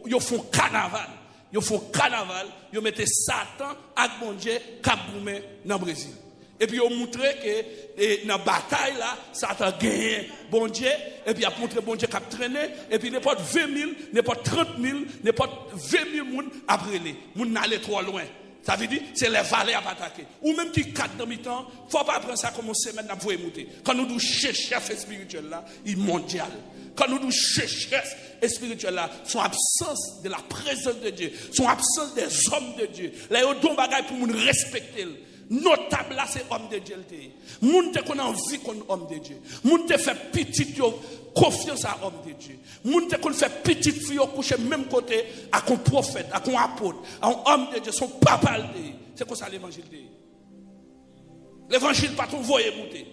ils font carnaval. Ils font carnaval, ils mettent Satan avec bon Dieu, cap goumé dans le Brésil. Et puis, ils ont montré que dans la bataille, là, Satan a gagné bon Dieu. Et puis, il a montré bon Dieu qui a traîné. Et puis, n'importe 20 000, n'importe 30 000, n'importe 20 000 personnes après les. Les gens n'allaient trop loin. Ça veut dire, c'est les valets à attaquer. Ou même qui cadent dans le temps, il ne faut pas prendre ça comme une semaine à vous monter. Quand nous nous cherchons chef spirituel là, il est mondial. Quand nous nous cherchons chef spirituel là, son absence de la présence de Dieu, son absence des hommes de Dieu. Là, il y a deux bagages pour nous respecter. Notable là, c'est homme de Dieu. Moun te qu'on a envie qu'on homme de Dieu. Moun te fait petit confiance à homme de Dieu. Moun te qu'on fait petit fille coucher même côté à un prophète, à un apôtre, à un homme de Dieu, son papa. C'est quoi ça l'évangile? L'évangile pas ton voyer monter.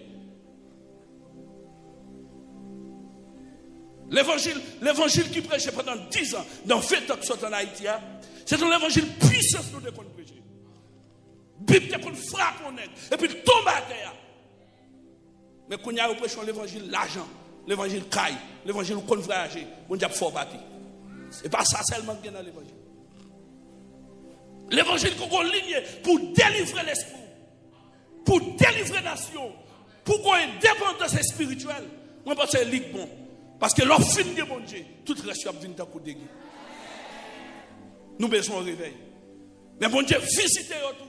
L'évangile qui prêchait pendant 10 ans, dans 20 ans que soit en Haïti, c'est un évangile puissant nous de qu'on prêche. Bible te qu'on frappe on est et puis tombe à terre. Mais quand il y a prêché l'évangile l'argent, l'évangile caille, l'évangile qu'on voyager, on diable fort bâti. C'est pas ça seulement qui est dans l'évangile. L'évangile qu'on ligne pour délivrer l'esprit, pour délivrer la nation, pour qu'on ait une dépendance spirituelle. Moi pense que c'est bon parce que l'offre de bon Dieu, tout reste vient dans coup de guerre. Nous besoin de réveil. Mais bon Dieu visitez tout.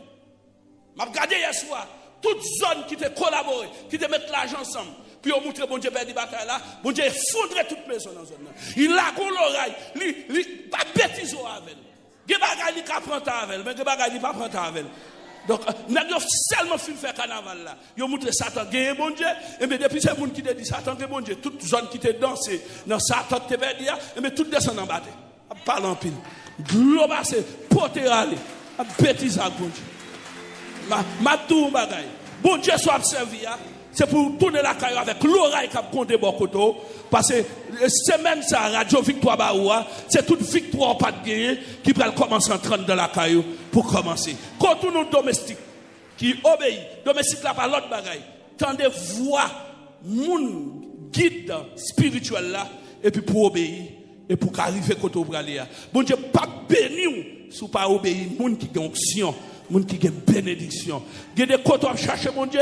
Je vais regarder hier soir, toute zone qui te collaboré, qui te mettent l'argent ensemble, puis on montre bon Dieu perd des batailles là, bon Dieu effondre toute maison dans la zone. Il a qu'on l'oreille, il pas bêtise avec. Ge bagay li ka prend avec, mais ge bagay li pas prend avec. Donc, nèg yo seulement fin faire carnaval là. Yo montre Satan gagne bon Dieu, et mais depuis c'est monde qui te dit Satan gagne bon Dieu, toute zone qui te danser dans Satan te perdu, et mais tout descend en bas. Parle en pile. Global c'est porter aller. Bêtise à bon Dieu. Ma tout bagay. Bon Dieu soit servi, c'est pour tourner la caillou avec l'oreille qui a compté beaucoup. Parce que c'est même ça, Radio Victoire Baoua, c'est toute victoire pas de gagner qui va commencer en train de la caillou pour commencer. Quand nous domestiques qui obéit, domestique là par l'autre bagaille, tant de voix, moun guide spirituel là, et puis pour obéir, et pour arriver côté Obralia. Bon Dieu, pas béni si pas obéir, moun qui a onction. Moun qui a bénédiction. Il y a des côtés à chercher mon Dieu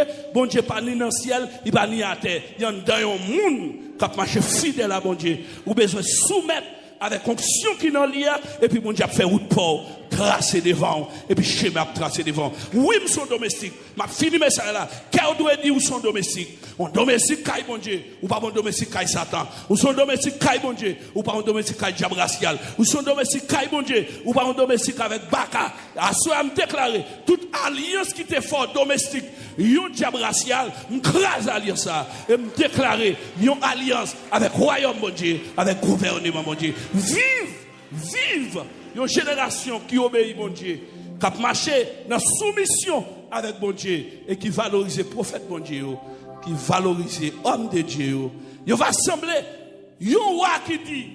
pas ni dans le ciel, il pas ni à terre. Il y a un monde qui a marché fidèle à mon Dieu. Ou besoin de soumettre avec onction qui dans l'IA, et puis mon Dieu a fait route pour tracer devant, et puis schéma tracer devant. Oui, nous sommes domestiques. Ma fini mais ça là. Qu'est-ce doit dire où sont domestiques? On domestique caille mon Dieu, ou pas mon domestique caille Satan. Ou sont domestiques caille mon Dieu, ou pas mon domestique caille diable racial. Ou sont domestiques caille mon Dieu, ou pas mon domestique avec Baka. À soi me déclarer toute alliance qui était fort domestique, yon diable racial, m'crase alliance ça et me déclarer yon alliance avec royaume mon Dieu, avec gouvernement mon Dieu. Vive une génération qui obéit mon Dieu, qui a marché dans soumission avec mon Dieu et qui valorise prophète mon Dieu, qui valorise homme de Dieu. Il va sembler un roi qui dit,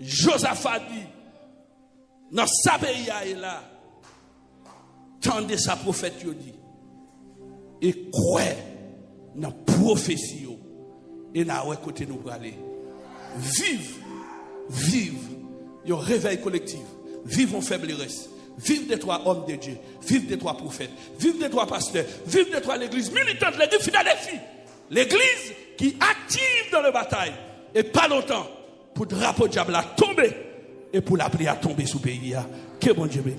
Josaphat dit, dans sa pays là, tendez sa prophète dit, et quoi dans prophétie et dans ouais côté nous pour aller. Vive un réveil collectif. Vive en faiblesse. Vive des trois hommes de Dieu. Vive des trois prophètes. Vive des trois pasteurs. Vive des trois l'église militante, l'église fidèle des filles. L'église qui active dans la bataille. Et pas longtemps pour le drapeau diable à tomber et pour l'appeler à tomber sous le pays. Que bon Dieu bénisse.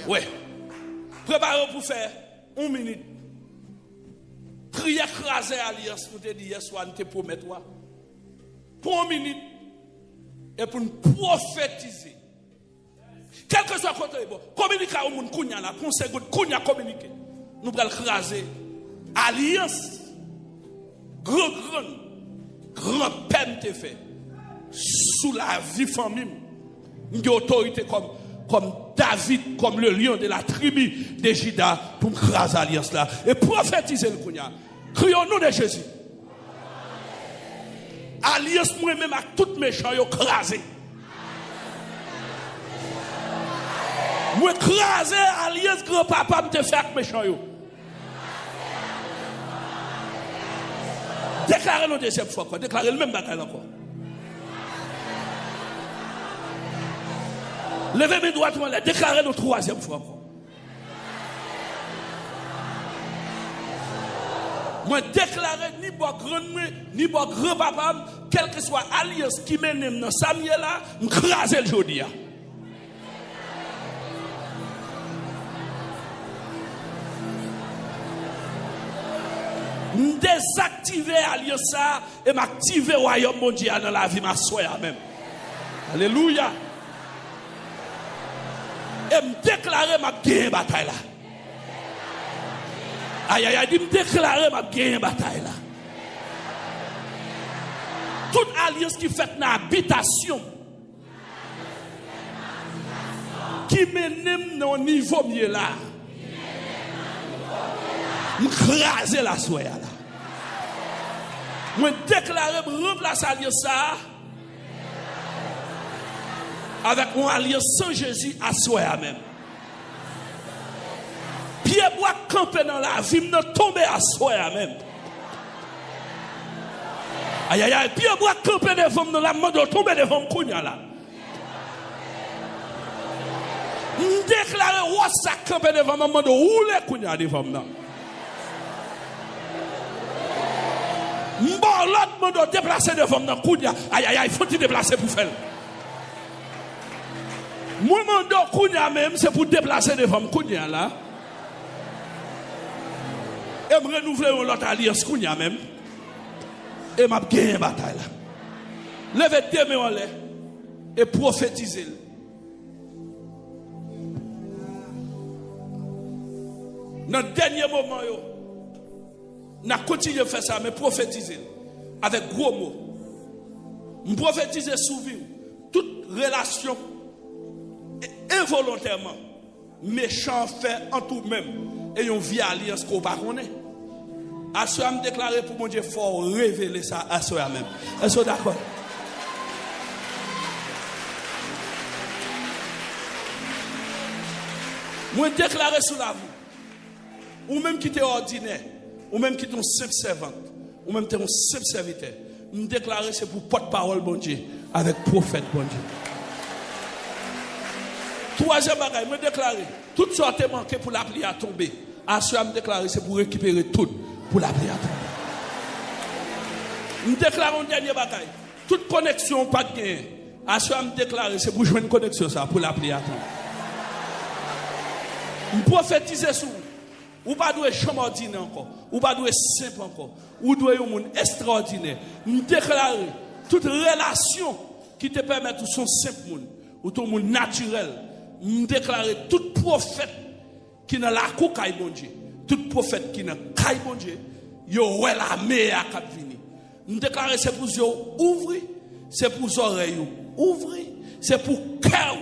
Oui. Préparez pour faire 1 minute. Prier écraser alliance, nous te dit hier soir, nous te promettons. Pour 1 minute. Et pour nous prophétiser. Quel que soit le côté, communiquer au monde, pour une seconde, communiquer. Nous allons écraser alliance. Grand peine te fait. Sous la vie famille. Une autorité comme David, comme le lion de la tribu de Juda, pour écraser l'alliance là. Et prophétiser le Kounia. Crions-nous de Jésus. Alliance moi-même avec tout méchant, yo écrasé. Moi écraser alliance grand-papa me te fait avec méchant yo. Déclarez le deuxième fois, quoi. Déclarez le même bagaille encore. Levez mes doigts, déclarez le troisième fois. Moi déclarer ni bon grand papa, quel que soit alliance qui mène dans Samuel là, m'craser le jodi. Désactiver alliance ça et m'activer royaume mondial dans la vie ma soeur même. Alléluia. Et me déclarer ma gagne bataille là. Aïe aïe aïe, dit me déclarer ma gagne bataille là. Toute alliance qui fait dans habitation qui mène dans niveau mieux là. M'craser la soya là. Moi déclarer remplacer alliance ça avec une alliance sans Jésus à soya même. Pierre bois camper dans la vie, me tomber à soya même. Aïe aïe aïe, Pierre bois camper devant dans la mode tomber devant Kounia là. Déclarer ou ça camper devant maman de rouler Kounia devant là. Bon, l'autre monde déplacer devant dans Kounia. Aïe aïe aïe, faut-il déplacer pour faire? Moi, mon Kounia même, c'est pour déplacer devant Kounia là. Et me renouveler l'autre alliance qu'on y a même. Et m'a gagné une bataille là. Levez deux mains en l'air et prophétisez. Dans le dernier moment, on a continué à faire ça, mais prophétiser avec gros mots. Je prophétise sur vous. Toute relation involontairement méchant fait en tout même et une vie alliance qu'on ne connaît pas. À ce moment, je déclare pour mon Dieu, il faut révéler ça à ce même. Est-ce que d'accord? Moi, je déclare sur la vie. Ou même qui est ordinaire, ou même qui est un simple servante, ou même qui est un simple serviteur. Je déclare c'est pour porte-parole, bon Dieu, avec prophète, bon Dieu. Troisième bagaille, je déclare, toute sorte est manquée pour la pluie à tomber. À ce moment, je déclare c'est pour récupérer tout pour la pluie à tomber. Je déclare un dernier bagaille, toute connexion pas de gain. À ce moment, je déclare c'est pour jouer une connexion ça, pour la pluie à tomber. Je prophétise sur vous. Ou pas doué chambre ordinaire encore, ou pas doué simple encore, ou doué un monde extraordinaire. Nous déclarer toute relation qui te permet de son simple monde, ou ton monde naturel. Nous déclarer tout prophète qui n'a la coucaille bon Dieu, tout prophète qui n'a caille bon Dieu, yo ouais la meilleure cap vini. Nous déclarer c'est pour vous ouvrir, c'est pour vos oreilles ouvrir, c'est pour cœur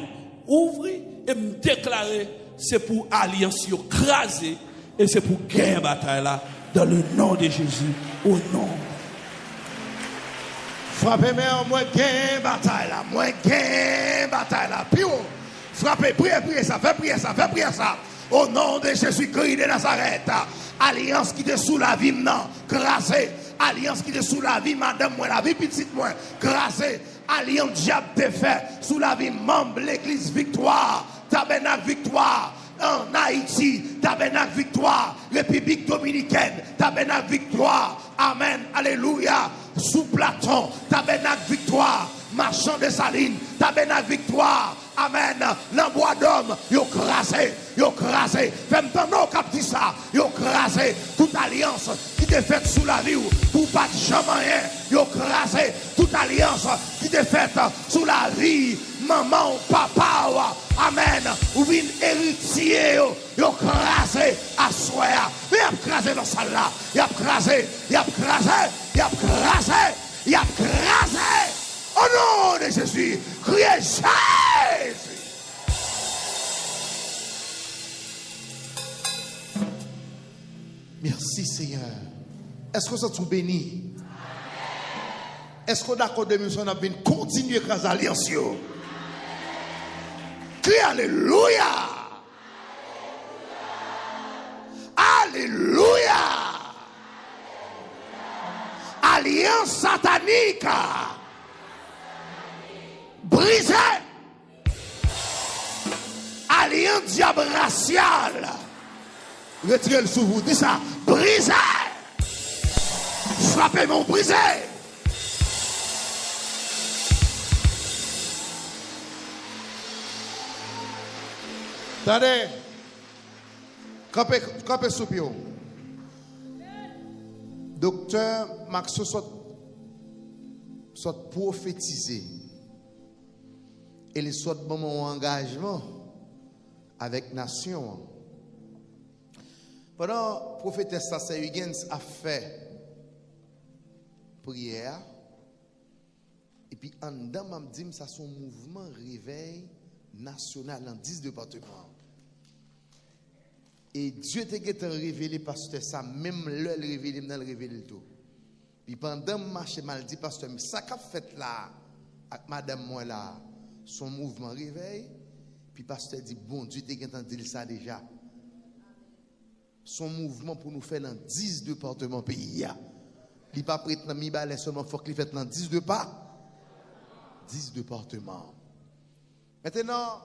ouvrir et me déclarer c'est pour alliance yo craser. Et c'est pour gagner la bataille là, dans le nom de Jésus, au nom. Frappez-moi, moi gagner bataille là, moi gagner bataille là. Puis frappez, priez ça, faites prier ça, faites prier ça. Au nom de Jésus-Christ de Nazareth, alliance qui te sous la vie maintenant, crasée. Alliance qui te sous la vie, madame, moi, la vie petite, moi, crasée. Alliance diable te fait sous la vie, membre, l'église victoire, tabernacle victoire. En Haïti, tabernacle victoire, République dominicaine, tabernacle victoire, amen, alléluia, sous Platon, tabernacle victoire, marchand de Saline, tabernacle victoire, amen, l'embois d'homme, yo crasé, femme non cap dit ça, yo crasé, toute alliance qui t'est faite sous la vie, pour pas de jamais, yo crasé, toute alliance qui t'est faite sous la vie, maman, papa, amen, ou bien héritier, yo crasé, à soi, il a crasé dans celle là, il a crasé, au nom de Jésus, criez Jésus. Merci Seigneur. Est-ce que ça tout béni? Est-ce qu'on d'accord de mission a bien continuer grâce à l'alliance? Crie alléluia. Alléluia. Alliance satanique brisée. Alliance diable raciale. Retirez le sous vous. Dis ça. Brisé. Frappez mon brisé. Attendez. Campez sous pied. Docteur Maxo soit prophétisé. Et les soit bon mon engagement avec nation. Pendant prophétesse Huygens a fait prière. Et puis en dedans, m'a dit ça son mouvement réveil national dans 10 départements. Et Dieu t'a révélé pasteur ça, même le révélé, dans le révélé tout. Puis pendant marché mal dit pasteur, ça qu'a fait là avec madame moi là, son mouvement réveil, puis pasteur dit bon Dieu t'a entendu ça déjà. Son mouvement pour nous faire dans 10 départements pays. Il n'est pas prêt dans mi balai seulement faut qu'il fait dans 10 départements. Maintenant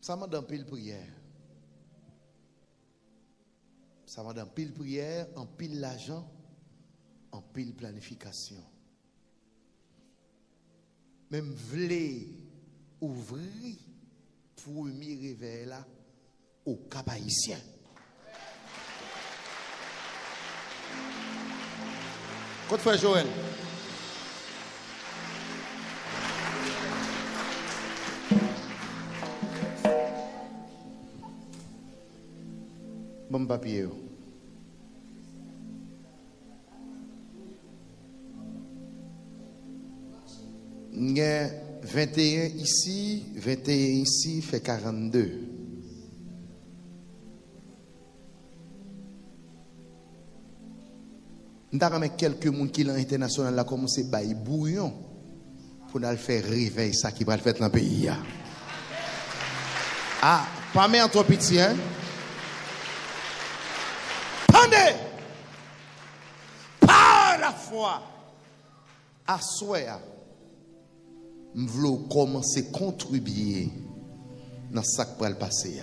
ça m'a dans pile prière. Ça va dans pile prière, en pile l'argent, en pile planification. Même v'lé ouvrir premier réveil là au Cap Haïtien. Côte frère Joël. Bon papier. Il y a 21 ici, 21 ici fait 42. Nous avons quelques personnes qui sont internationales a commencé à faire bouillon pour nous faire réveil ça qui va le faire dans le pays. Ah, pas mais entre petits, hein? Attendez! Par la foi, à souhait, nous voulons commencer à contribuer dans ce qui va le passer.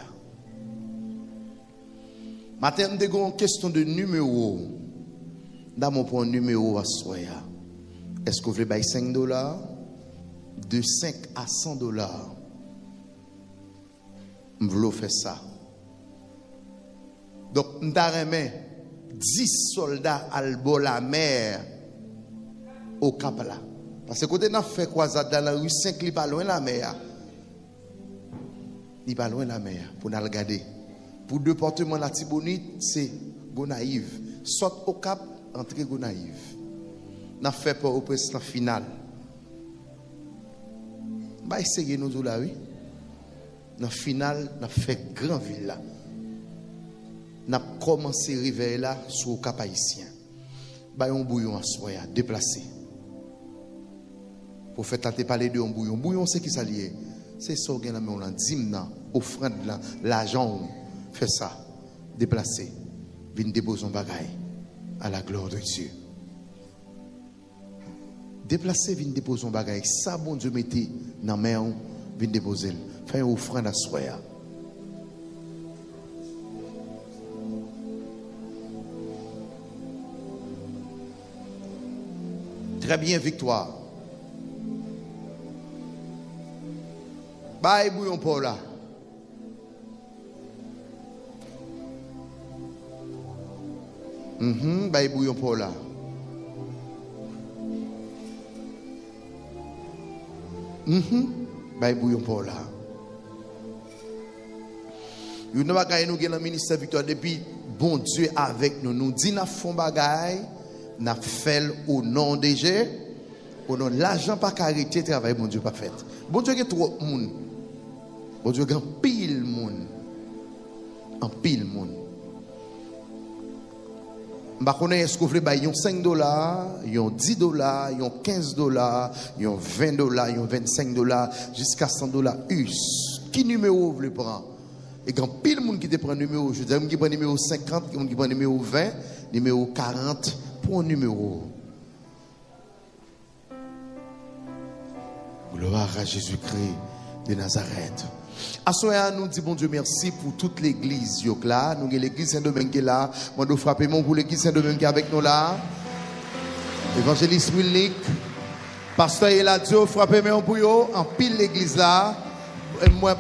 Maintenant, nous avons une question de numéro. Dans mon point numéro à souhait. Est-ce que vous voulez payer $5? De 5 à $100. Nous voulons faire ça. Donc, nous avons 10 soldats à la mer au Cap là. Parce que quand on a fait croisade dans la rue 5, il n'est pas loin de la mer. Il n'est pas loin de la mer pour nous regarder. Pour le département de la Tibonite, c'est Gonaïve. Saute au Cap, entrer Gonaïve. Nous avons fait pour au président final. On va essayer nous là, oui. Dans le final, nous avons fait grand ville là. Nous avons commencé à réveiller là sur le Cap haïtien. Nous avons un bouillon à soi, déplacé. Pour faire tenter parler de un bouillon. Bouillon, c'est qui ça lié? C'est ça qu'on a mis en dîme, offrande, l'argent. Fait ça. Déplacé. Vin déposer un bagaille à la gloire de Dieu. Déplacé, vin déposer un bagaille. Ça, bon Dieu, mettez dans la main, vin déposer. Fait une offrande à soi. Très bien, victoire. Bye, bouillon pour là. Bye, bouillon pour là. Bye, bouillon pour là. Nous n'avons pas gagné dans le ministère Victoire depuis bon Dieu avec nous. Nous disons que nous bagaille, nous faisons au nom de Dieu. Au nom de l'argent pas carité, travail, bon Dieu pas fait. Bon Dieu, il y a trop de monde. Bon Dieu, il y a pile monde. En pile monde. Je ne sais pas si vous voulez $5, $10, $15, $20, $25, jusqu'à $100 US. Qui numéro vous voulez prendre? Et quand pile monde qui te prend numéro, je dis qui prend numéro 50, qui prend numéro 20, numéro 40 pour un numéro. Gloire à Jésus-Christ de Nazareth. À ce moment, nous disons, bon Dieu, merci pour toute l'église. Là. Nous avons l'église Saint-Domingue là. Moi, nous frappons pour l'église Saint-Domingue qui est avec nous là. Évangéliste Wilnick. Pasteur Eladio, frappez-moi pour eux. En pile l'église là. Moi,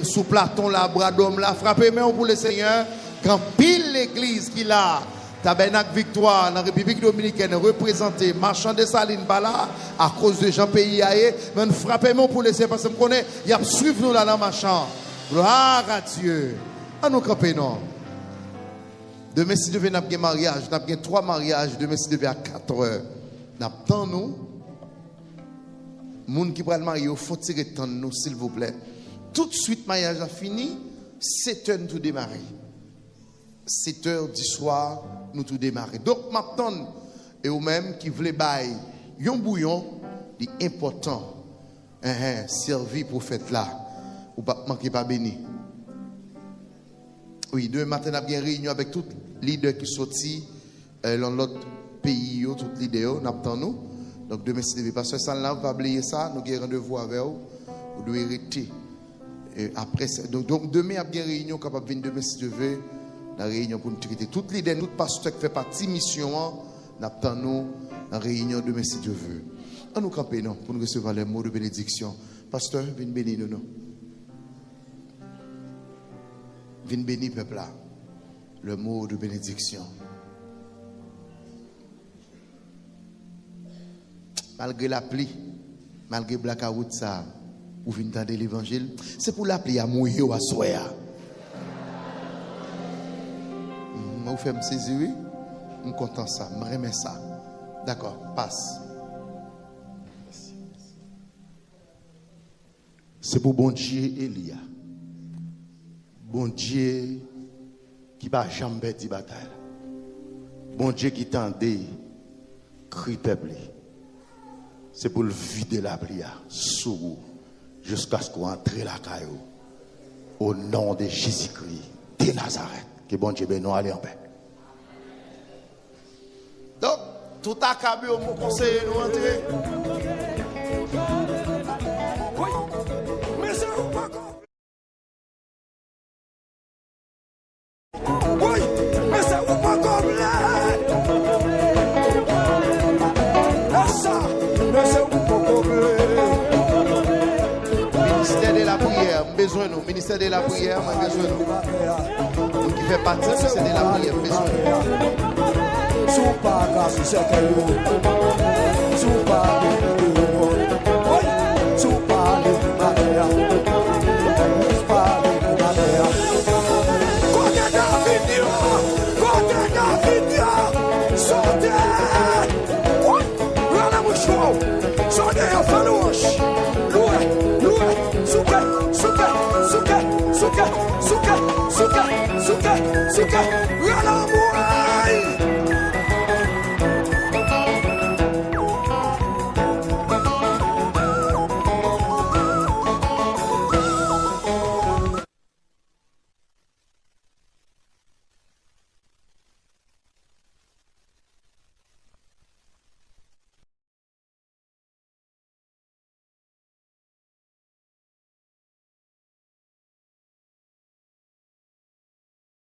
sous Platon là, bras d'homme là. Frappez-moi pour le Seigneur. Quand pile l'église qui là. Tabernacle Victoire, dans la République Dominicaine, représenté, marchand de Saline, là, à cause de Jean-Pays Aïe, mais nous frappons pour laisser, parce que nous connaissons, il y a suivre nous là dans le marchand. Gloire à Dieu. À nous camper, non. Demain, si Dieu nous avons un mariage, nous avons 3 mariages, demain, si Dieu à 4 heures. Nous avons nous. Les gens qui prennent le mariage, il faut tirer temps nous, s'il vous plaît. Tout de suite, mariage a fini, 7 heures tout démarrer. 7 heures du soir, nous tout démarrer. Donc, maintenant, et vous-même qui voulez bailler un bouillon, c'est important, servi pour fête là, ou pas manquer pas béni. Oui, demain matin, nous avons une réunion avec tous les leaders qui sont sortis dans l'autre pays, tous les leaders, nous attendons. Donc, demain, si vous pasteur Salah, va oublier ça, nous avons rendez-vous avec vous, vous devez arrêter. Après, donc, demain, il y a une réunion capable de venir demain, si Dieu veut. La réunion pour nous traiter. Toutes les idées, tout pasteur qui fait partie de la mission, nous attendons la réunion demain si Dieu veut. On nous camper non pour nous recevoir les mots de bénédiction. Pasteur, viens bénir nous. Viens bénir peuple là. Le mot de bénédiction. malgré la pluie, malgré blackout ça, ou venez entendre l'évangile, c'est pour la pluie à mourir à soir. Vous faites me saisir, je suis content ça, je remets ça. D'accord, passe. C'est pour bon Dieu Elia. Bon Dieu qui va jamais perdre bataille. Bon Dieu qui tendait cri peuple. C'est pour le vider la prière sur vous jusqu'à ce qu'on entre la caillou. Au nom de Jésus-Christ de Nazareth. Que bon Dieu nous aller en paix. Donc, tout a cabé au mon conseiller nous entrer. Oui, mais c'est pas comme. Oui, mais c'est pas comme là. Ça, mais c'est pas comme Ministère de la prière, besoin nous. Ministère de la prière, besoin nous. Qui fait partie du ministère de la prière, besoin nous. Sous pas grâce, c'est que sous pas sous pas les malheurs, sous pas les malheurs. Côté David, sortez. Voilà mon show. Sortez à Falouche. Loué, souké.